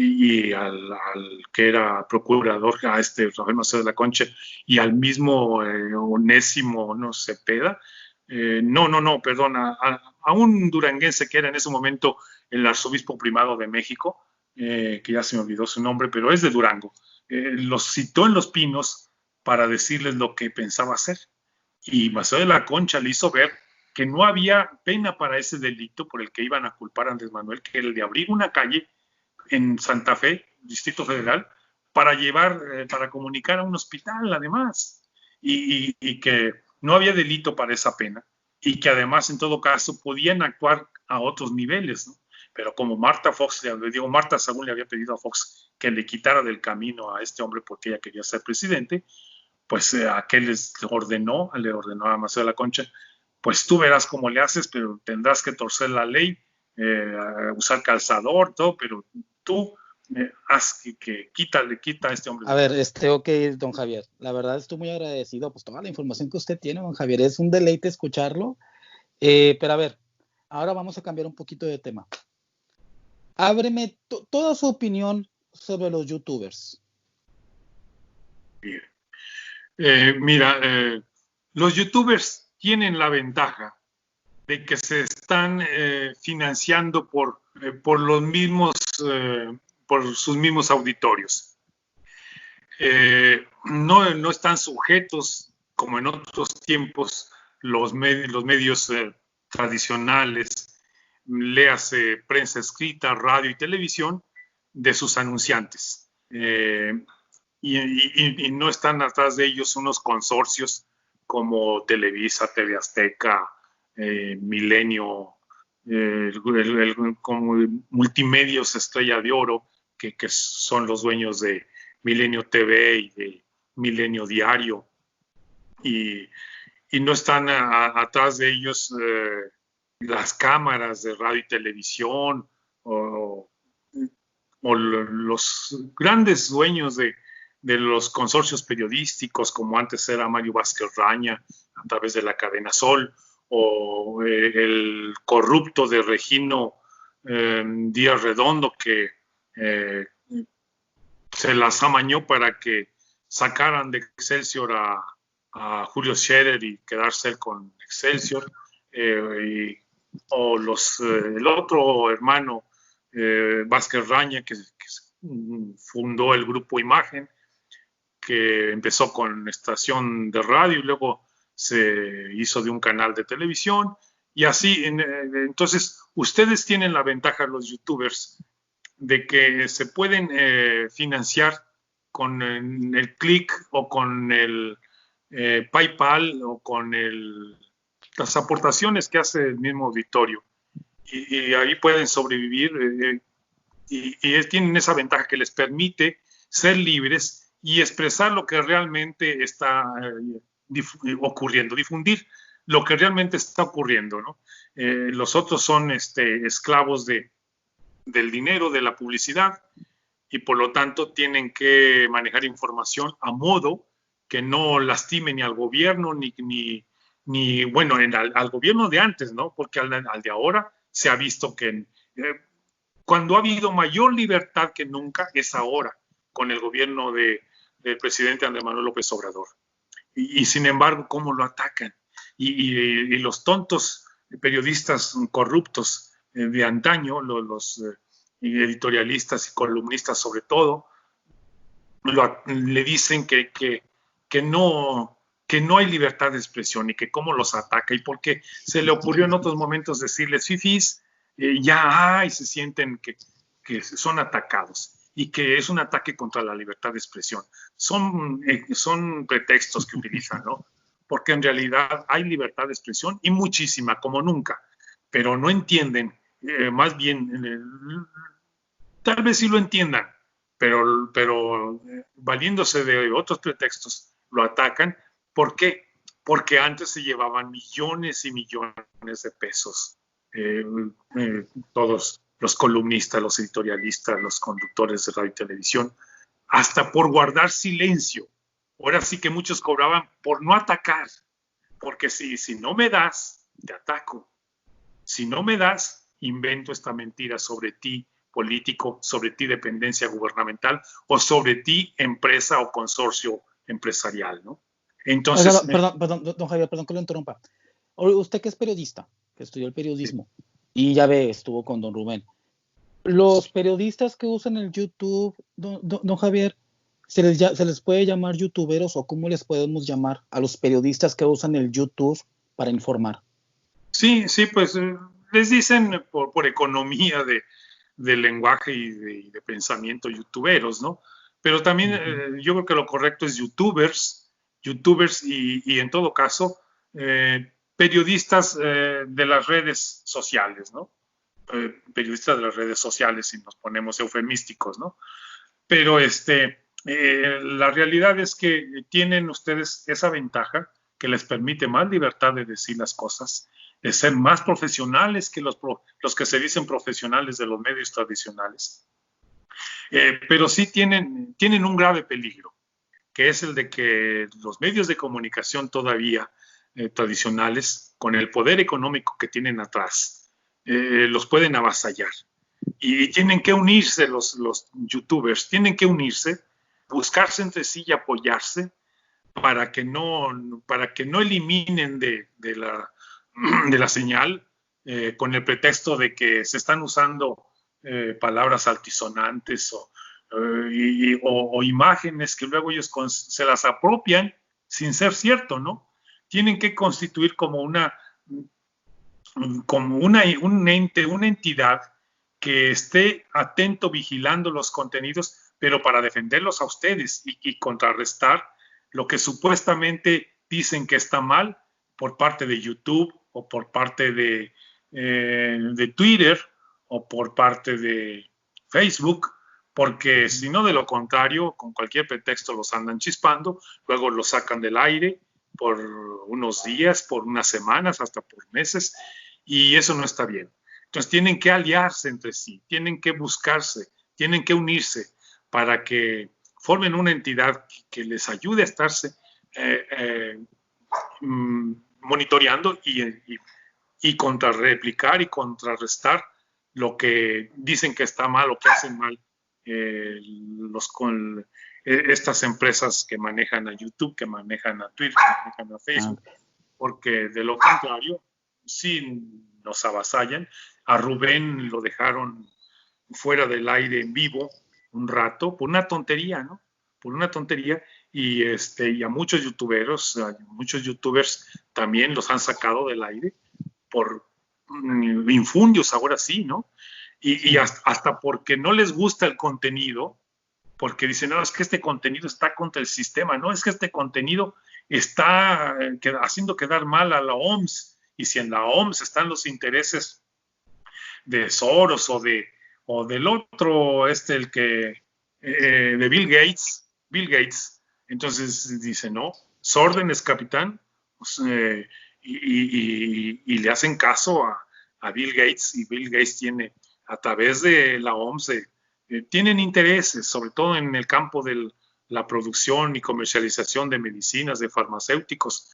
y al que era procurador, a Rafael Maceo de la Concha, y al mismo Onésimo, no Cepeda, no, perdón, a un duranguense que era en ese momento el arzobispo primado de México, que ya se me olvidó su nombre, pero es de Durango, los citó en Los Pinos para decirles lo que pensaba hacer. Y Maceo de la Concha le hizo ver que no había pena para ese delito por el que iban a culpar a Andrés Manuel, que era el de abrir una calle en Santa Fe, Distrito Federal, para para comunicar a un hospital, además, y que no había delito para esa pena, y que además, en todo caso, podían actuar a otros niveles, ¿no? Pero como Marta Sagún le había pedido a Fox que le quitara del camino a este hombre porque ella quería ser presidente, pues aquel le ordenó a Maceo de la Concha, pues tú verás cómo le haces, pero tendrás que torcer la ley, usar calzador, todo, pero tú haz que quita a este hombre. A ver, ok, don Javier, la verdad estoy muy agradecido, pues toda la información que usted tiene, don Javier, es un deleite escucharlo, pero a ver, ahora vamos a cambiar un poquito de tema. Ábreme toda su opinión sobre los youtubers. Bien. Mira, los youtubers tienen la ventaja de que se están financiando por los mismos, por sus mismos auditorios. No están sujetos, como en otros tiempos, los medios tradicionales, léase prensa escrita, radio y televisión, de sus anunciantes. Y no están atrás de ellos unos consorcios como Televisa, TV Azteca, Milenio, como Multimedios Estrella de Oro, que son los dueños de Milenio TV y de Milenio Diario, y no están atrás de ellos las cámaras de radio y televisión o los grandes dueños de los consorcios periodísticos, como antes era Mario Vázquez Raña a través de la cadena Sol, o el corrupto de Regino Díaz Redondo, que se las amañó para que sacaran de Excelsior a Julio Scherer y quedarse él con Excelsior, o el otro hermano Vázquez Raña, que fundó el grupo Imagen, que empezó con estación de radio y luego se hizo de un canal de televisión, y así. Entonces, ustedes tienen la ventaja, los youtubers, de que se pueden financiar con el click o con el PayPal o con las aportaciones que hace el mismo auditorio, y ahí pueden sobrevivir, y tienen esa ventaja que les permite ser libres y expresar lo que realmente está ocurriendo, difundir lo que realmente está ocurriendo, ¿no? Los otros son esclavos del dinero, de la publicidad, y por lo tanto tienen que manejar información a modo que no lastime ni al gobierno, ni bueno, al gobierno de antes, ¿no? Porque al de ahora se ha visto que cuando ha habido mayor libertad que nunca es ahora, con el gobierno del presidente Andrés Manuel López Obrador. Y sin embargo, ¿cómo lo atacan? Y los tontos periodistas corruptos de antaño, los editorialistas y columnistas sobre todo, le dicen que no hay libertad de expresión, y que cómo los ataca, y porque se le ocurrió en otros momentos decirles fifís, y se sienten que son atacados, y que es un ataque contra la libertad de expresión. Son pretextos que utilizan, ¿no? Porque en realidad hay libertad de expresión, y muchísima, como nunca, pero no entienden, más bien, tal vez sí lo entiendan, pero valiéndose de otros pretextos, lo atacan. ¿Por qué? Porque antes se llevaban millones y millones de pesos, todos los columnistas, los editorialistas, los conductores de radio y televisión, hasta por guardar silencio. Ahora sí que muchos cobraban por no atacar, porque si no me das, te ataco. Si no me das, invento esta mentira sobre ti político, sobre ti dependencia gubernamental o sobre ti empresa o consorcio empresarial, ¿no? Entonces, Perdón, don Javier, perdón que lo interrumpa. Usted que es periodista, que estudió el periodismo, y ya ve, estuvo con don Rubén. Los periodistas que usan el YouTube, don Javier, ¿se les puede llamar youtuberos o cómo les podemos llamar a los periodistas que usan el YouTube para informar? sí, pues les dicen por economía de lenguaje y de pensamiento youtuberos, ¿no? Pero también yo creo que lo correcto es youtubers y en todo caso periodistas de las redes sociales, ¿no? Periodistas de las redes sociales, si nos ponemos eufemísticos, ¿no? Pero la realidad es que tienen ustedes esa ventaja que les permite más libertad de decir las cosas, de ser más profesionales que los que se dicen profesionales de los medios tradicionales. Pero sí tienen un grave peligro, que es el de que los medios de comunicación todavía tradicionales, con el poder económico que tienen atrás, los pueden avasallar. Y tienen que unirse los youtubers, tienen que unirse, buscarse entre sí y apoyarse para que no eliminen de la señal con el pretexto de que se están usando palabras altisonantes o imágenes que luego ellos se las apropian sin ser cierto, ¿no? Tienen que constituir como un ente, una entidad que esté atento vigilando los contenidos, pero para defenderlos a ustedes y contrarrestar lo que supuestamente dicen que está mal por parte de YouTube o por parte de Twitter o por parte de Facebook, porque si no, de lo contrario, con cualquier pretexto los andan chispando, luego los sacan del aire por unos días, por unas semanas, hasta por meses, y eso no está bien. Entonces tienen que aliarse entre sí, tienen que buscarse, tienen que unirse para que formen una entidad que les ayude a estarse monitoreando y contrarreplicar y contrarrestar lo que dicen que está mal o que hacen mal estas empresas que manejan a YouTube, que manejan a Twitter, que manejan a Facebook, porque de lo contrario, sí nos avasallan. A Rubén lo dejaron fuera del aire en vivo un rato por una tontería, ¿no? Por una tontería y a muchos youtubers también los han sacado del aire por infundios, ahora sí, ¿no? Y hasta porque no les gusta el contenido, porque dicen, no, es que este contenido está contra el sistema, no, es que este contenido está haciendo quedar mal a la OMS, y si en la OMS están los intereses de Soros o del otro, de Bill Gates, entonces dice, no, órdenes, capitán, pues, y le hacen caso a Bill Gates, y Bill Gates tiene, a través de la OMS, tienen intereses, sobre todo en el campo de la producción y comercialización de medicinas, de farmacéuticos,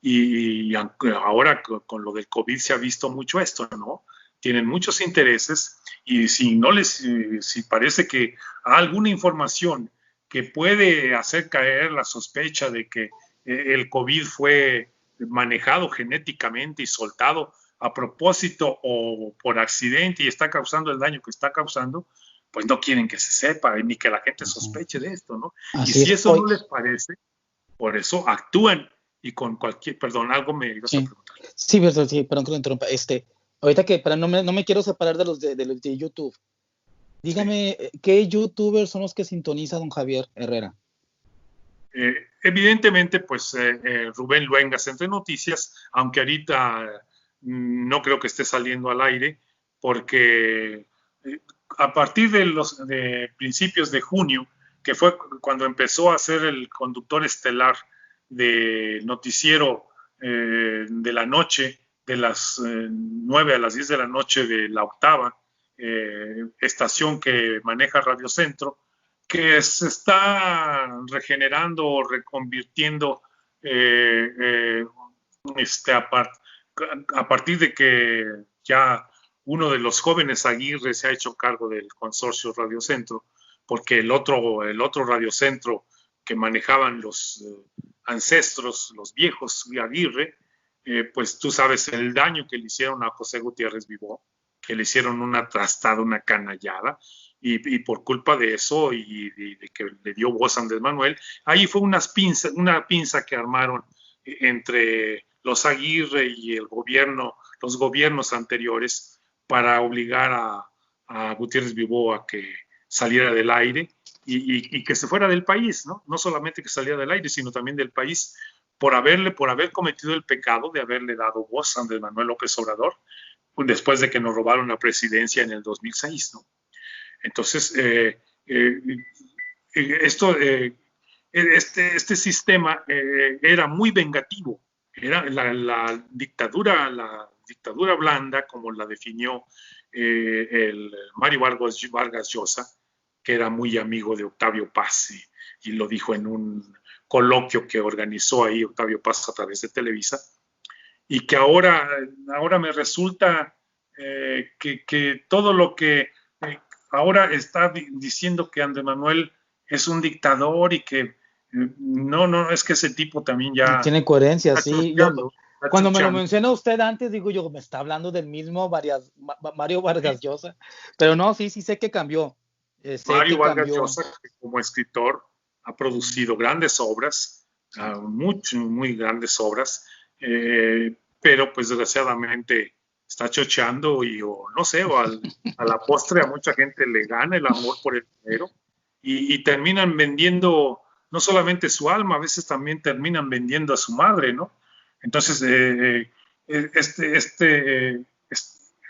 y ahora con lo del COVID se ha visto mucho esto, ¿no? Tienen muchos intereses y si parece que alguna información que puede hacer caer la sospecha de que el COVID fue manejado genéticamente y soltado a propósito o por accidente y está causando el daño que está causando, pues no quieren que se sepa ni que la gente sospeche de esto, ¿no? Así y si es. eso no les parece, por eso actúan y con cualquier, perdón, algo me ibas a preguntar. Sí, perdón que lo interrumpa. Ahorita que no me quiero separar de los de YouTube. Dígame, sí. ¿Qué youtubers son los que sintoniza don Javier Herrera? Evidentemente, pues Rubén Luengas Entre Noticias, aunque ahorita no creo que esté saliendo al aire, porque a partir de principios de junio, que fue cuando empezó a ser el conductor estelar de noticiero de la noche, de las 9 a las 10 de la noche de La Octava, estación que maneja Radio Centro, que se está regenerando o reconvirtiendo a partir de que ya uno de los jóvenes Aguirre se ha hecho cargo del consorcio Radio Centro, porque el otro Radio Centro que manejaban los ancestros, los viejos Aguirre, pues tú sabes el daño que le hicieron a José Gutiérrez Vivó, que le hicieron una trastada, una canallada, y por culpa de eso y de que le dio voz a Andrés Manuel, ahí fue una pinza que armaron entre los Aguirre y el gobierno, los gobiernos anteriores, para obligar a Gutiérrez Vivó a que saliera del aire y que se fuera del país, ¿no? No solamente que saliera del aire, sino también del país, por haber cometido el pecado de haberle dado voz a Andrés Manuel López Obrador, después de que nos robaron la presidencia en el 2006, ¿no? Entonces, este sistema era muy vengativo. Era la dictadura blanda, como la definió el Mario Vargas Llosa, que era muy amigo de Octavio Paz, y lo dijo en un coloquio que organizó ahí Octavio Paz a través de Televisa, y que ahora me resulta que todo lo que ahora está diciendo que Andrés Manuel es un dictador y que no, es que ese tipo también ya... Tiene coherencia, sí. Cuando me lo chocheando. menciona usted antes, digo yo, me está hablando del mismo Mario Vargas Llosa, pero no, sí sé que cambió. Mario Vargas Llosa, que como escritor ha producido grandes obras, muy grandes obras, pero pues desgraciadamente está chocheando o a la postre a mucha gente le gana el amor por el dinero y terminan vendiendo no solamente su alma, a veces también terminan vendiendo a su madre, ¿no? Entonces,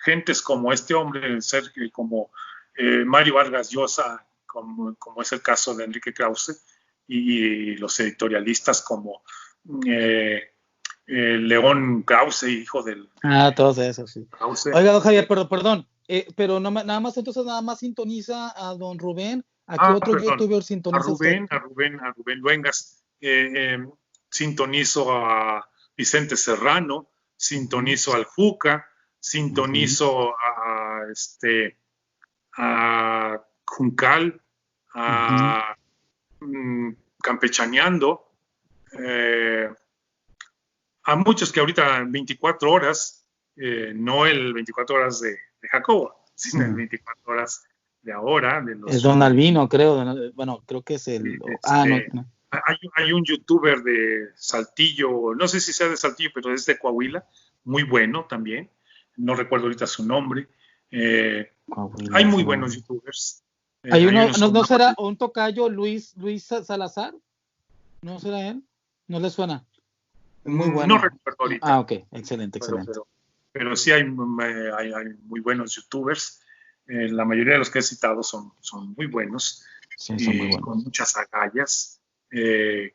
gentes como este hombre, como Mario Vargas Llosa, como es el caso de Enrique Krause, y los editorialistas como León Krause, hijo del... todos esos, sí. Krause. Oiga, don Javier, perdón, pero nada más sintoniza a don Rubén. ¿A qué otro youtuber sintoniza usted? A Rubén Luengas. Sintonizo a Vicente Serrano, sintonizo al Juca, sintonizo a Juncal, a Campechaneando, a muchos que ahorita 24 horas, no el 24 horas de Jacobo, sino el 24 horas de ahora. Es Don Albino, creo. Bueno, creo que es el... no. Hay un youtuber de Saltillo, no sé si sea de Saltillo, pero es de Coahuila, muy bueno también. No recuerdo ahorita su nombre. Hay muy buenos youtubers. Hay uno, ¿no será un tocayo Luis Salazar? ¿No será él? ¿No le suena? Muy bueno. No recuerdo ahorita. Ok, excelente. Pero sí hay muy buenos youtubers. La mayoría de los que he citado son muy buenos. Sí, son muy buenos. Con muchas agallas. Que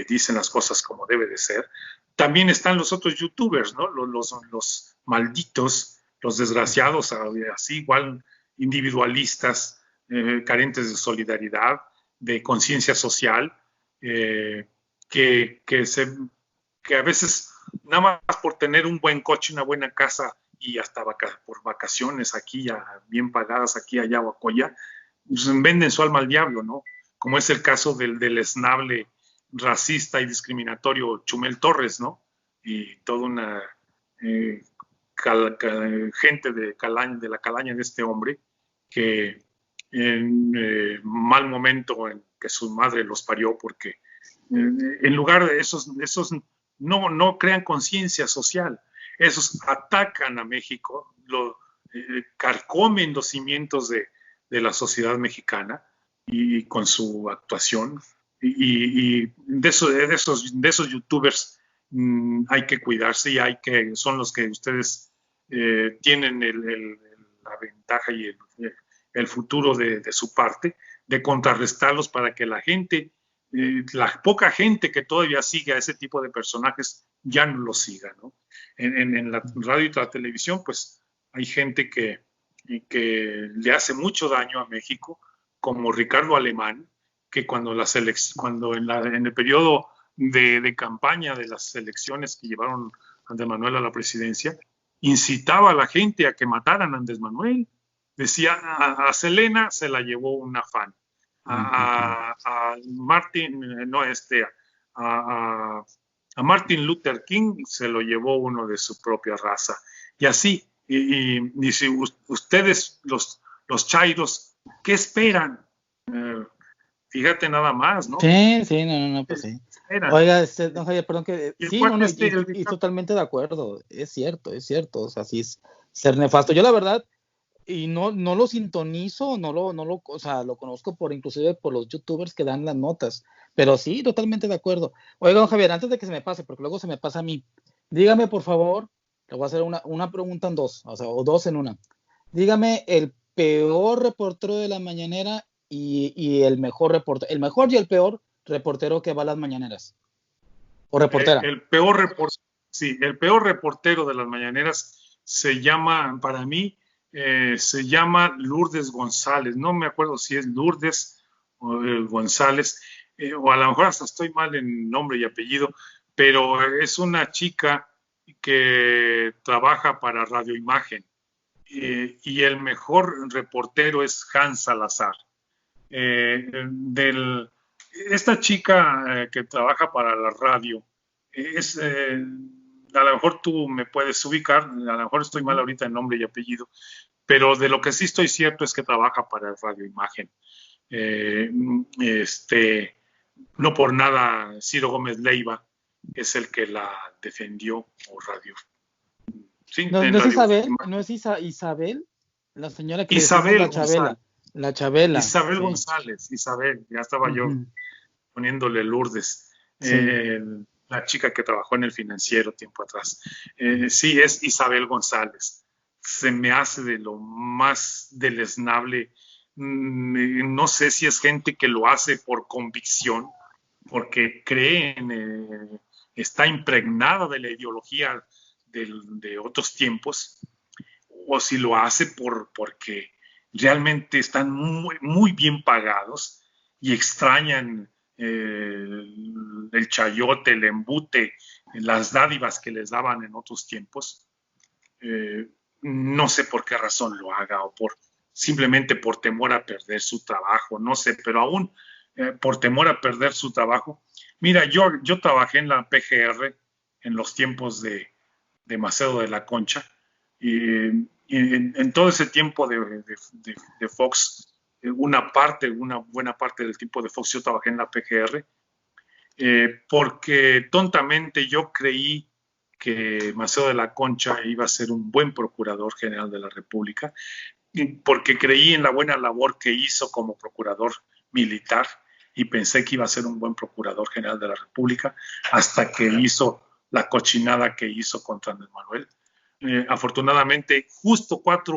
dicen las cosas como debe de ser. También están los otros youtubers, ¿no? Los malditos, los desgraciados, así igual individualistas, carentes de solidaridad, de conciencia social, que a veces nada más por tener un buen coche, una buena casa y hasta por vacaciones aquí ya bien pagadas aquí, allá o acolá, pues venden su alma al diablo, ¿no? Como es el caso del esnable racista y discriminatorio Chumel Torres, ¿no? Y toda una gente de la calaña de este hombre que en mal momento en que su madre los parió, porque en lugar de esos no crean conciencia social, esos atacan a México, carcomen los cimientos de la sociedad mexicana, y con su actuación, y de esos youtubers hay que cuidarse, y son los que ustedes tienen la ventaja y el futuro de su parte, de contrarrestarlos para que la gente, la poca gente que todavía sigue a ese tipo de personajes, ya no los siga, ¿no? En la radio y la televisión, pues hay gente que le hace mucho daño a México, como Ricardo Alemán, que cuando en el periodo de campaña de las elecciones que llevaron a Andrés Manuel a la presidencia, incitaba a la gente a que mataran a Andrés Manuel. Decía, a Selena se la llevó una fan, a Martin, no, a Martin Luther King se lo llevó uno de su propia raza. Y así, y si ustedes, los chairos, ¿qué esperan? Fíjate nada más, ¿no? Sí, no, pues sí. Oiga, don Javier, perdón que... Sí, no, y totalmente de acuerdo, es cierto, o sea, sí es ser nefasto. Yo la verdad, y no lo sintonizo, o sea, lo conozco inclusive por los youtubers que dan las notas, pero sí, totalmente de acuerdo. Oiga, don Javier, antes de que se me pase, porque luego se me pasa a mí, dígame, por favor, le voy a hacer una pregunta en dos, o sea, o dos en una. Dígame el peor reportero de la mañanera y el mejor reportero, el mejor y el peor reportero que va a las mañaneras. O reportera. El peor reportero de las mañaneras se llama, para mí, se llama Lourdes González. No me acuerdo si es Lourdes o González, o a lo mejor hasta estoy mal en nombre y apellido, pero es una chica que trabaja para Radio Imagen. Y el mejor reportero es Hans Salazar. Esta chica que trabaja para la radio a lo mejor tú me puedes ubicar, a lo mejor estoy mal ahorita en nombre y apellido, pero de lo que sí estoy cierto es que trabaja para Radio Imagen. No por nada Ciro Gómez Leiva es el que la defendió por radio. Sí, ¿No es Isabel? ¿No es Isabel? La señora que Isabel la Chabela. La Chabela. Isabel sí. González, Isabel, ya estaba yo poniéndole Lourdes. Sí. La chica que trabajó en El Financiero tiempo atrás. Sí, es Isabel González. Se me hace de lo más deleznable. No sé si es gente que lo hace por convicción, porque creen, está impregnada de la ideología de otros tiempos, o si lo hace porque realmente están muy, muy bien pagados y extrañan el chayote, el embute, las dádivas que les daban en otros tiempos. No sé por qué razón lo haga, o simplemente por temor a perder su trabajo, no sé, pero aún por temor a perder su trabajo. Mira, yo trabajé en la PGR en los tiempos de Macedo de la Concha, y en todo ese tiempo de Fox, una buena parte del tiempo de Fox yo trabajé en la PGR, porque tontamente yo creí que Macedo de la Concha iba a ser un buen procurador general de la República, porque creí en la buena labor que hizo como procurador militar y pensé que iba a ser un buen procurador general de la República, hasta que hizo la cochinada que hizo contra Andrés Manuel. Afortunadamente, justo 4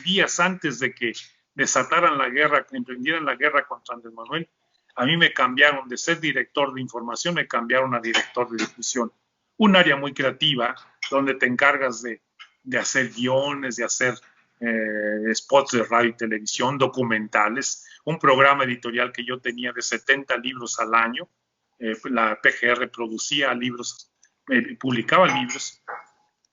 días antes de que desataran la guerra, que emprendieran la guerra contra Andrés Manuel, a mí me cambiaron de ser director de información, me cambiaron a director de difusión. Un área muy creativa, donde te encargas de hacer guiones, de hacer spots de radio y televisión, documentales, un programa editorial que yo tenía de 70 libros al año. La PGR producía libros, publicaba libros,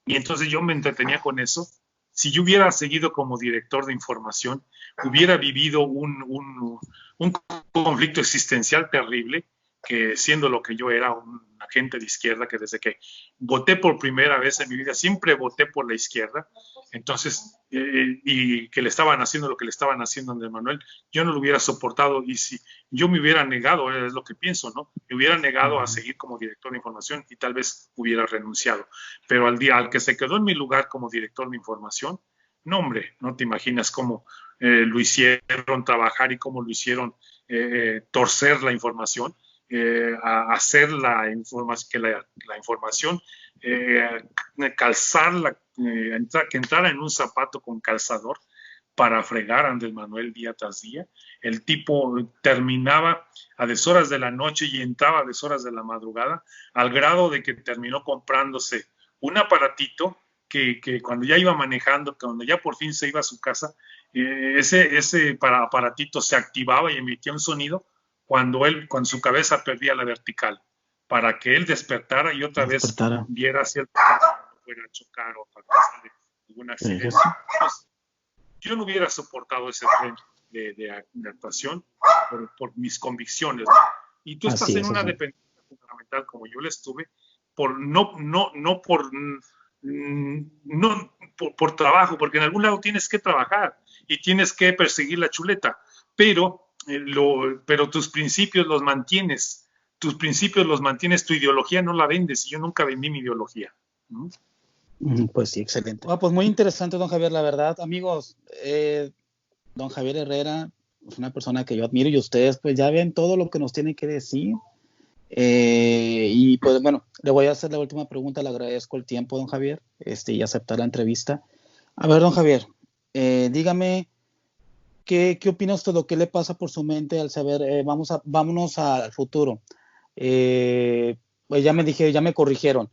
y entonces yo me entretenía con eso. Si yo hubiera seguido como director de información, hubiera vivido un conflicto existencial terrible, que siendo lo que yo era, un agente de izquierda, que desde que voté por primera vez en mi vida, siempre voté por la izquierda, entonces, y que le estaban haciendo lo que le estaban haciendo a Andrés Manuel, yo no lo hubiera soportado, y si yo me hubiera negado, es lo que pienso, ¿no? Me hubiera negado a seguir como director de información y tal vez hubiera renunciado. Pero al que se quedó en mi lugar como director de información, no, hombre, no te imaginas cómo lo hicieron trabajar y cómo lo hicieron torcer la información, a hacer la información, que la información, calzarla, que entrara en un zapato con calzador para fregar a Andrés Manuel día tras día. El tipo terminaba a deshoras de la noche y entraba a deshoras de la madrugada, al grado de que terminó comprándose un aparatito que cuando ya iba manejando, cuando ya por fin se iba a su casa, ese aparatito se activaba y emitía un sonido cuando su cabeza perdía la vertical, para que él despertara y otra vez viera cierto. fuera a chocar o a causar algún accidente. Entonces, yo no hubiera soportado ese tren de actuación por mis convicciones, ¿no? Y tú estás en una dependencia fundamental como yo la estuve, no por trabajo, porque en algún lado tienes que trabajar y tienes que perseguir la chuleta, pero tus principios los mantienes, tu ideología no la vendes, y yo nunca vendí mi ideología, ¿no? Pues sí, excelente. Pues muy interesante, don Javier, la verdad. Amigos, don Javier Herrera es una persona que yo admiro, y ustedes pues ya ven todo lo que nos tiene que decir. Y pues bueno, le voy a hacer la última pregunta. Le agradezco el tiempo, don Javier, y aceptar la entrevista. A ver, don Javier, dígame, ¿qué opina usted o qué le pasa por su mente al saber, vámonos al futuro? Pues ya me corrigieron.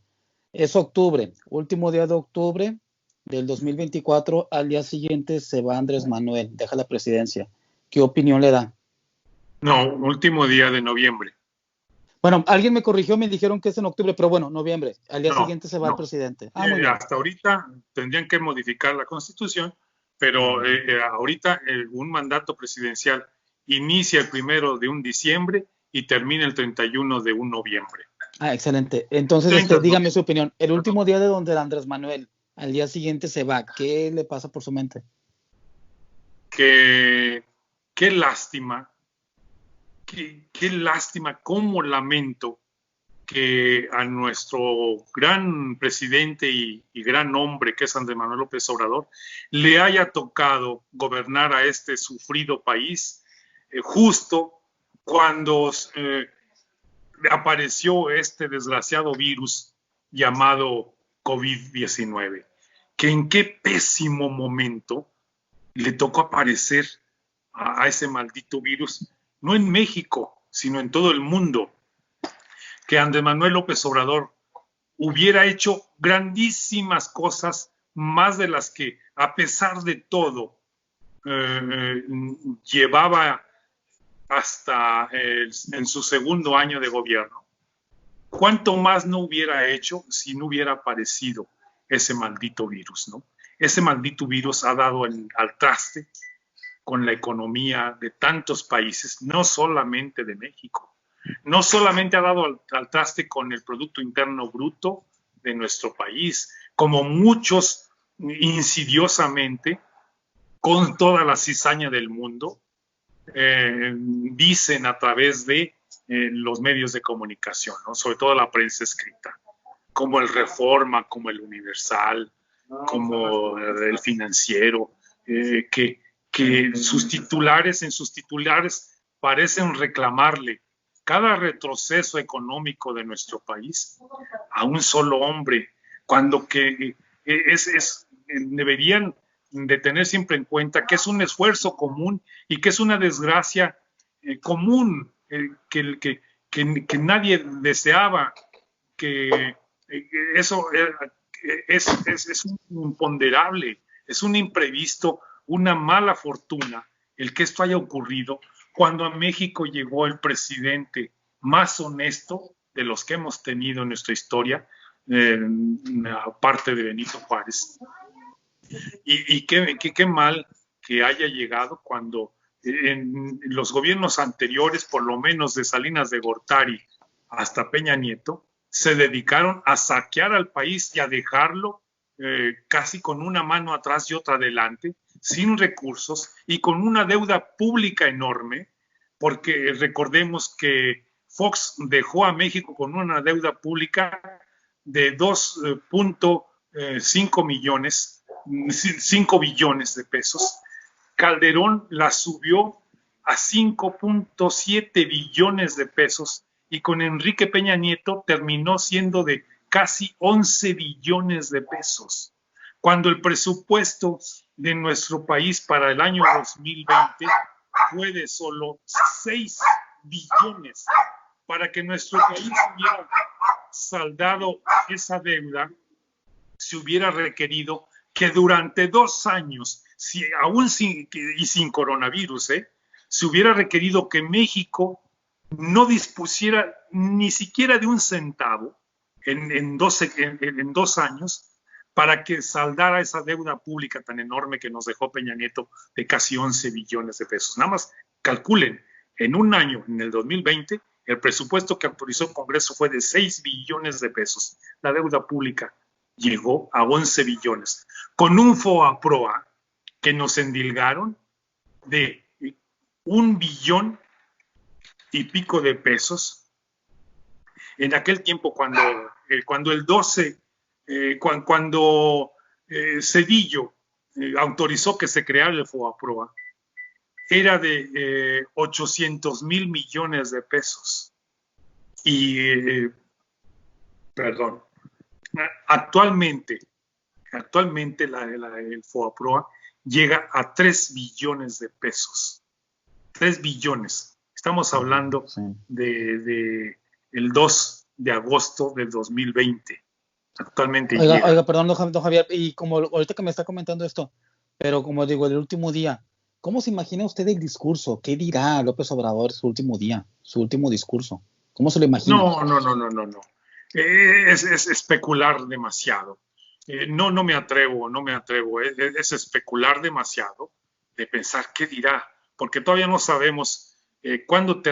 Es octubre, último día de octubre del 2024, al día siguiente se va Andrés Manuel, deja la presidencia. ¿Qué opinión le da? No, último día de noviembre. Bueno, alguien me corrigió, me dijeron que es en octubre, pero bueno, noviembre. Al día siguiente se va el presidente. Muy bien. Hasta ahorita tendrían que modificar la Constitución, pero ahorita un mandato presidencial inicia el 1 de diciembre y termina el 31 de noviembre. Excelente. Entonces, dígame su opinión. El último día de donde Andrés Manuel, al día siguiente se va, ¿qué le pasa por su mente? Qué lástima. Qué lástima, cómo lamento que a nuestro gran presidente y gran hombre, que es Andrés Manuel López Obrador, le haya tocado gobernar a este sufrido país justo cuando apareció este desgraciado virus llamado COVID-19. Que en qué pésimo momento le tocó aparecer a ese maldito virus, no en México, sino en todo el mundo. Que Andrés Manuel López Obrador hubiera hecho grandísimas cosas, más de las que, a pesar de todo, llevaba hasta en su segundo año de gobierno. ¿Cuánto más no hubiera hecho si no hubiera aparecido ese maldito virus, ¿no? Ese maldito virus ha dado al traste con la economía de tantos países, no solamente de México. No solamente ha dado al traste con el Producto Interno Bruto de nuestro país, como muchos insidiosamente, con toda la cizaña del mundo, dicen a través de los medios de comunicación, ¿no? Sobre todo la prensa escrita, como el Reforma, como el Universal, como el Financiero, que en sus titulares parecen reclamarle cada retroceso económico de nuestro país a un solo hombre, cuando que deberían de tener siempre en cuenta que es un esfuerzo común y que es una desgracia común que nadie deseaba, que eso es un imponderable, es un imprevisto, una mala fortuna el que esto haya ocurrido cuando a México llegó el presidente más honesto de los que hemos tenido en nuestra historia, aparte de Benito Juárez. Y qué mal que haya llegado cuando en los gobiernos anteriores, por lo menos de Salinas de Gortari hasta Peña Nieto, se dedicaron a saquear al país y a dejarlo casi con una mano atrás y otra adelante, sin recursos y con una deuda pública enorme, porque recordemos que Fox dejó a México con una deuda pública de 2.5 billones de pesos. Calderón la subió a 5.7 billones de pesos y con Enrique Peña Nieto terminó siendo de casi 11 billones de pesos, cuando el presupuesto de nuestro país para el año 2020 fue de solo 6 billones. Para que nuestro país hubiera saldado esa deuda, se hubiera requerido que durante 2 años, aún sin coronavirus, se hubiera requerido que México no dispusiera ni siquiera de un centavo en 2 años para que saldara esa deuda pública tan enorme que nos dejó Peña Nieto de casi 11 billones de pesos. Nada más calculen, en un año, en el 2020, el presupuesto que autorizó el Congreso fue de 6 billones de pesos. La deuda pública llegó a 11 billones, con un FOAPROA que nos endilgaron de 1 billón y pico de pesos. En aquel tiempo, cuando el 12, cuando Zedillo autorizó que se creara el FOAPROA, era de 800 mil millones de pesos. Y, perdón, actualmente el FOAPROA llega a 3 billones de pesos. 3 billones. Estamos hablando de el 2 de agosto del 2020. Actualmente Oiga, perdón, don Javier, y como ahorita que me está comentando esto, pero como digo, el último día, ¿cómo se imagina usted el discurso? ¿Qué dirá López Obrador su último día, su último discurso? ¿Cómo se lo imagina? No. Es especular demasiado. No me atrevo. Es especular demasiado de pensar qué dirá, porque todavía no sabemos cuándo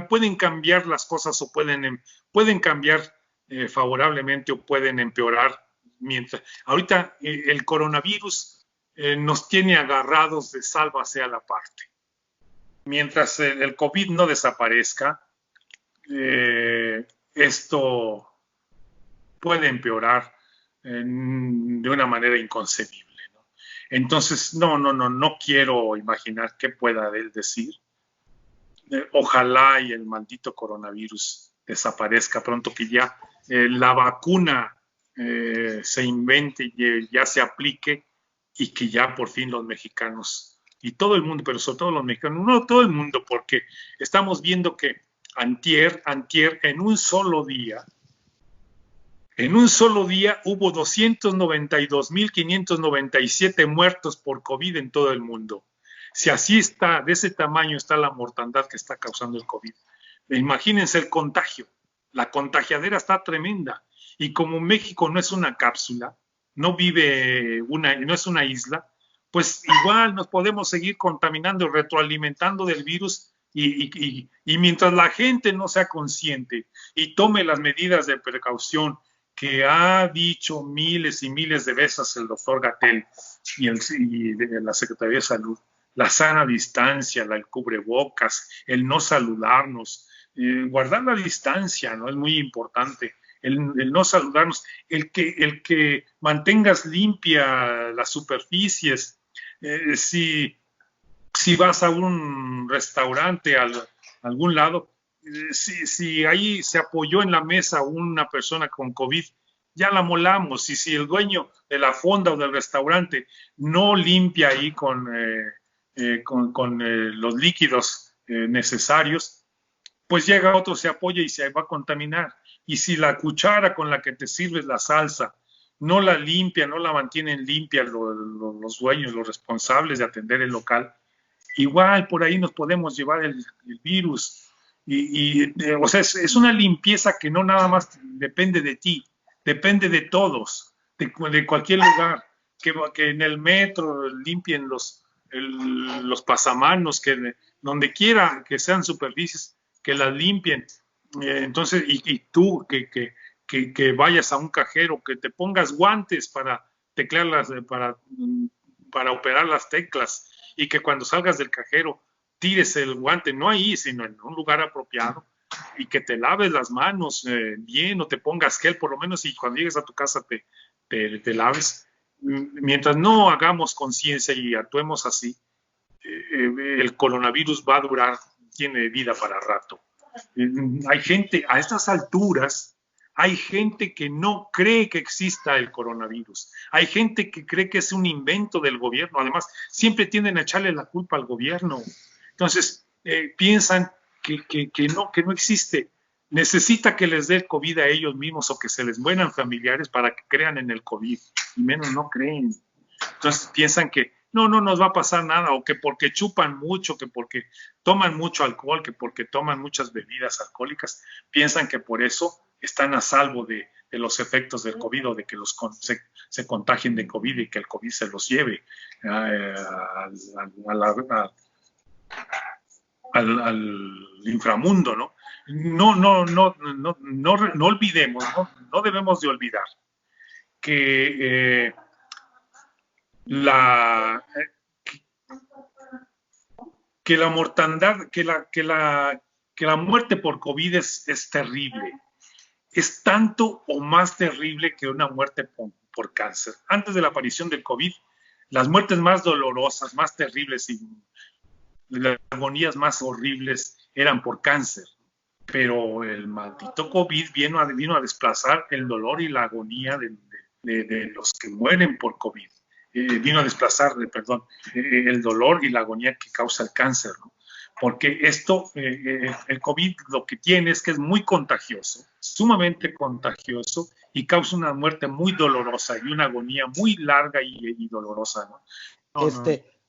pueden cambiar las cosas o pueden cambiar favorablemente o pueden empeorar. Ahorita el coronavirus nos tiene agarrados de sálvase a la parte. Mientras el COVID no desaparezca, esto puede empeorar de una manera inconcebible, ¿no? Entonces, no quiero imaginar qué pueda él decir. Ojalá y el maldito coronavirus desaparezca pronto, que ya la vacuna se invente y ya se aplique, y que ya por fin los mexicanos y todo el mundo, pero sobre todo los mexicanos, no todo el mundo, porque estamos viendo que antier, en un solo día hubo 292,597 muertos por COVID en todo el mundo. Si así está, de ese tamaño está la mortandad que está causando el COVID. Imagínense el contagio. La contagiadera está tremenda. Y como México no es una cápsula, no es una isla, pues igual nos podemos seguir contaminando, retroalimentando del virus, y mientras la gente no sea consciente y tome las medidas de precaución que ha dicho miles y miles de veces el doctor-Gatell y la Secretaría de Salud, la sana distancia, el cubrebocas, el no saludarnos, guardar la distancia, ¿no? Es muy importante. El no saludarnos, el que mantengas limpia las superficies. Si vas a un restaurante, a algún lado, si ahí se apoyó en la mesa una persona con COVID, ya la molamos. Y si el dueño de la fonda o del restaurante no limpia ahí con los líquidos necesarios, pues llega otro, se apoya y se va a contaminar. Y si la cuchara con la que te sirves la salsa no la limpia, no la mantienen limpia los dueños, los responsables de atender el local, igual por ahí nos podemos llevar el virus. O sea, es una limpieza que no nada más depende de ti, depende de todos, de cualquier lugar, que en el metro limpien los pasamanos, que donde quiera que sean superficies, que las limpien. Entonces, y tú que vayas a un cajero, que te pongas guantes para teclear para operar las teclas, y que cuando salgas del cajero tires el guante, no ahí, sino en un lugar apropiado, y que te laves las manos bien, o te pongas gel por lo menos, y cuando llegues a tu casa te laves. Mientras no hagamos conciencia y actuemos así, el coronavirus va a durar, tiene vida para rato. Hay gente, a estas alturas, hay gente que no cree que exista el coronavirus. Hay gente que cree que es un invento del gobierno. Además, siempre tienden a echarle la culpa al gobierno. Entonces, piensan que no existe. Necesita que les dé el COVID a ellos mismos, o que se les mueran familiares para que crean en el COVID. Y menos no creen. Entonces, piensan que no nos va a pasar nada, o que porque chupan mucho, que porque toman mucho alcohol, que porque toman muchas bebidas alcohólicas, piensan que por eso están a salvo de los efectos del COVID o de que se contagien de COVID y que el COVID se los lleve al inframundo, ¿no? No olvidemos, no debemos de olvidar que la mortandad, que la muerte por COVID es terrible. Es tanto o más terrible que una muerte por cáncer. Antes de la aparición del COVID, las muertes más dolorosas, más terribles y las agonías más horribles eran por cáncer. Pero el maldito COVID vino a desplazar el dolor y la agonía de los que mueren por COVID. Vino a desplazar, el dolor y la agonía que causa el cáncer, ¿no? Porque el COVID lo que tiene es que es muy contagioso, sumamente contagioso, y causa una muerte muy dolorosa y una agonía muy larga y dolorosa, ¿no?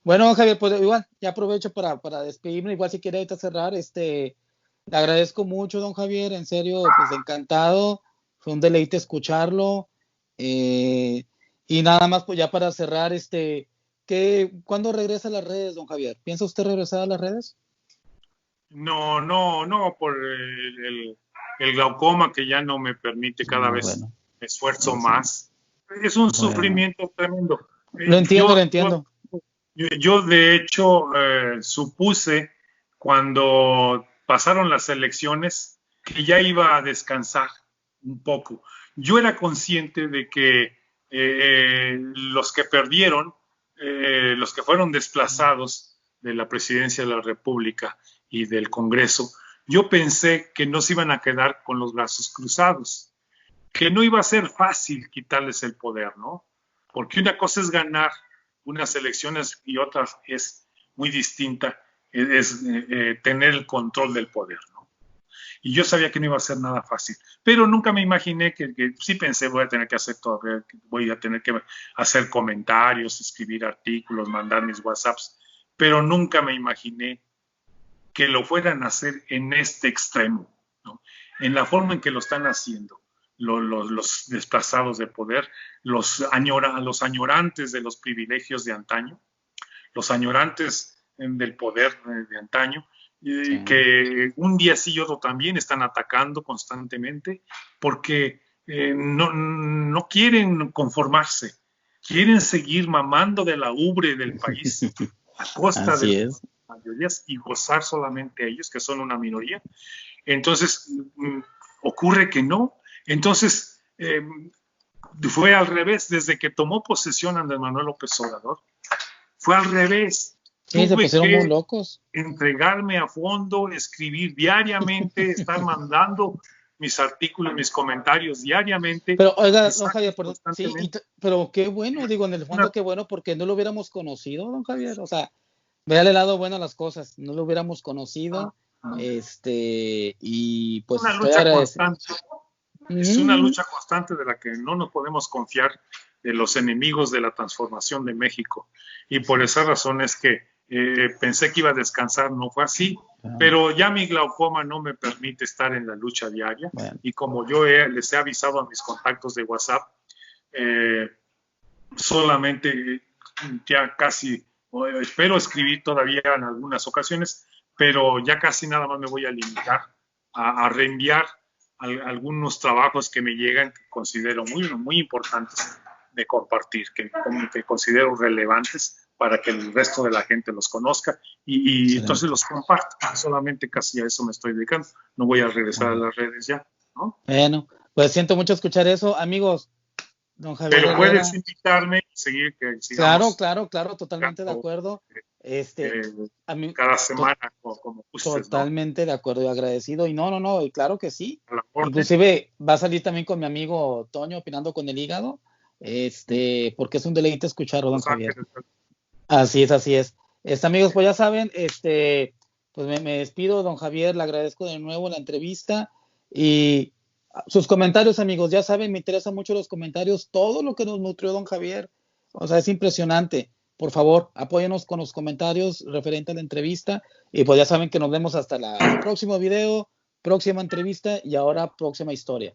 Bueno, Javier, pues igual, ya aprovecho para despedirme, igual si quiere ahorita cerrar, le agradezco mucho, don Javier, en serio, pues encantado, fue un deleite escucharlo, y nada más, pues ya para cerrar, ¿cuándo regresa a las redes, don Javier? ¿Piensa usted regresar a las redes? No, por el glaucoma que ya no me permite cada vez me esfuerzo más. Es un sufrimiento tremendo. Lo entiendo. Yo de hecho supuse cuando pasaron las elecciones que ya iba a descansar un poco. Yo era consciente de que los que perdieron, los que fueron desplazados de la presidencia de la República y del Congreso, yo pensé que no se iban a quedar con los brazos cruzados, que no iba a ser fácil quitarles el poder, ¿no? Porque una cosa es ganar unas elecciones y otra es muy distinta, es tener el control del poder, ¿no? Y yo sabía que no iba a ser nada fácil, pero nunca me imaginé que sí pensé voy a tener que hacer comentarios, escribir artículos, mandar mis WhatsApps, pero nunca me imaginé que lo fueran a hacer en este extremo, ¿no? En la forma en que lo están haciendo los desplazados de poder, los añorantes de los privilegios de antaño, los añorantes del poder de antaño, que un día sí y otro también están atacando constantemente porque no quieren conformarse, quieren seguir mamando de la ubre del país a costa de las mayorías y gozar solamente a ellos, que son una minoría. Entonces, ocurre que no. Entonces, fue al revés. Desde que tomó posesión Andrés Manuel López Obrador, fue al revés. Sí, se pusieron muy locos. Entregarme a fondo, escribir diariamente, estar mandando mis artículos, mis comentarios diariamente. Pero, oiga, don Javier, sí, pero qué bueno, digo, en el fondo qué bueno, porque no lo hubiéramos conocido, don Javier. O sea, véale el lado bueno a las cosas, no lo hubiéramos conocido, y pues una lucha constante. Es una lucha constante de la que no nos podemos confiar de los enemigos de la transformación de México. Y por esa razón es que pensé que iba a descansar, no fue así, pero ya mi glaucoma no me permite estar en la lucha diaria. Y como yo les he avisado a mis contactos de WhatsApp, solamente ya casi, espero escribir todavía en algunas ocasiones, pero ya casi nada más me voy a limitar a reenviar algunos trabajos que me llegan que considero muy importantes de compartir, que considero relevantes para que el resto de la gente los conozca y entonces los comparto. Solamente casi a eso me estoy dedicando. No voy a regresar a las redes ya, ¿no? Bueno, pues siento mucho escuchar eso, amigos. Don Javier Pero Herrera, puedes invitarme y seguir que sigamos. Claro, totalmente de acuerdo. Cada semana como gustes, totalmente, ¿no? De acuerdo y agradecido. Y no, y claro que sí. Inclusive va a salir también con mi amigo Toño opinando con el hígado, porque es un deleite escucharlo, don Javier. Así es. Amigos, pues ya saben, pues me despido, don Javier, le agradezco de nuevo la entrevista y sus comentarios, amigos, ya saben, me interesan mucho los comentarios, todo lo que nos nutrió don Javier, o sea, es impresionante. Por favor, apóyenos con los comentarios referente a la entrevista y pues ya saben que nos vemos hasta el próximo video, próxima entrevista y ahora próxima historia.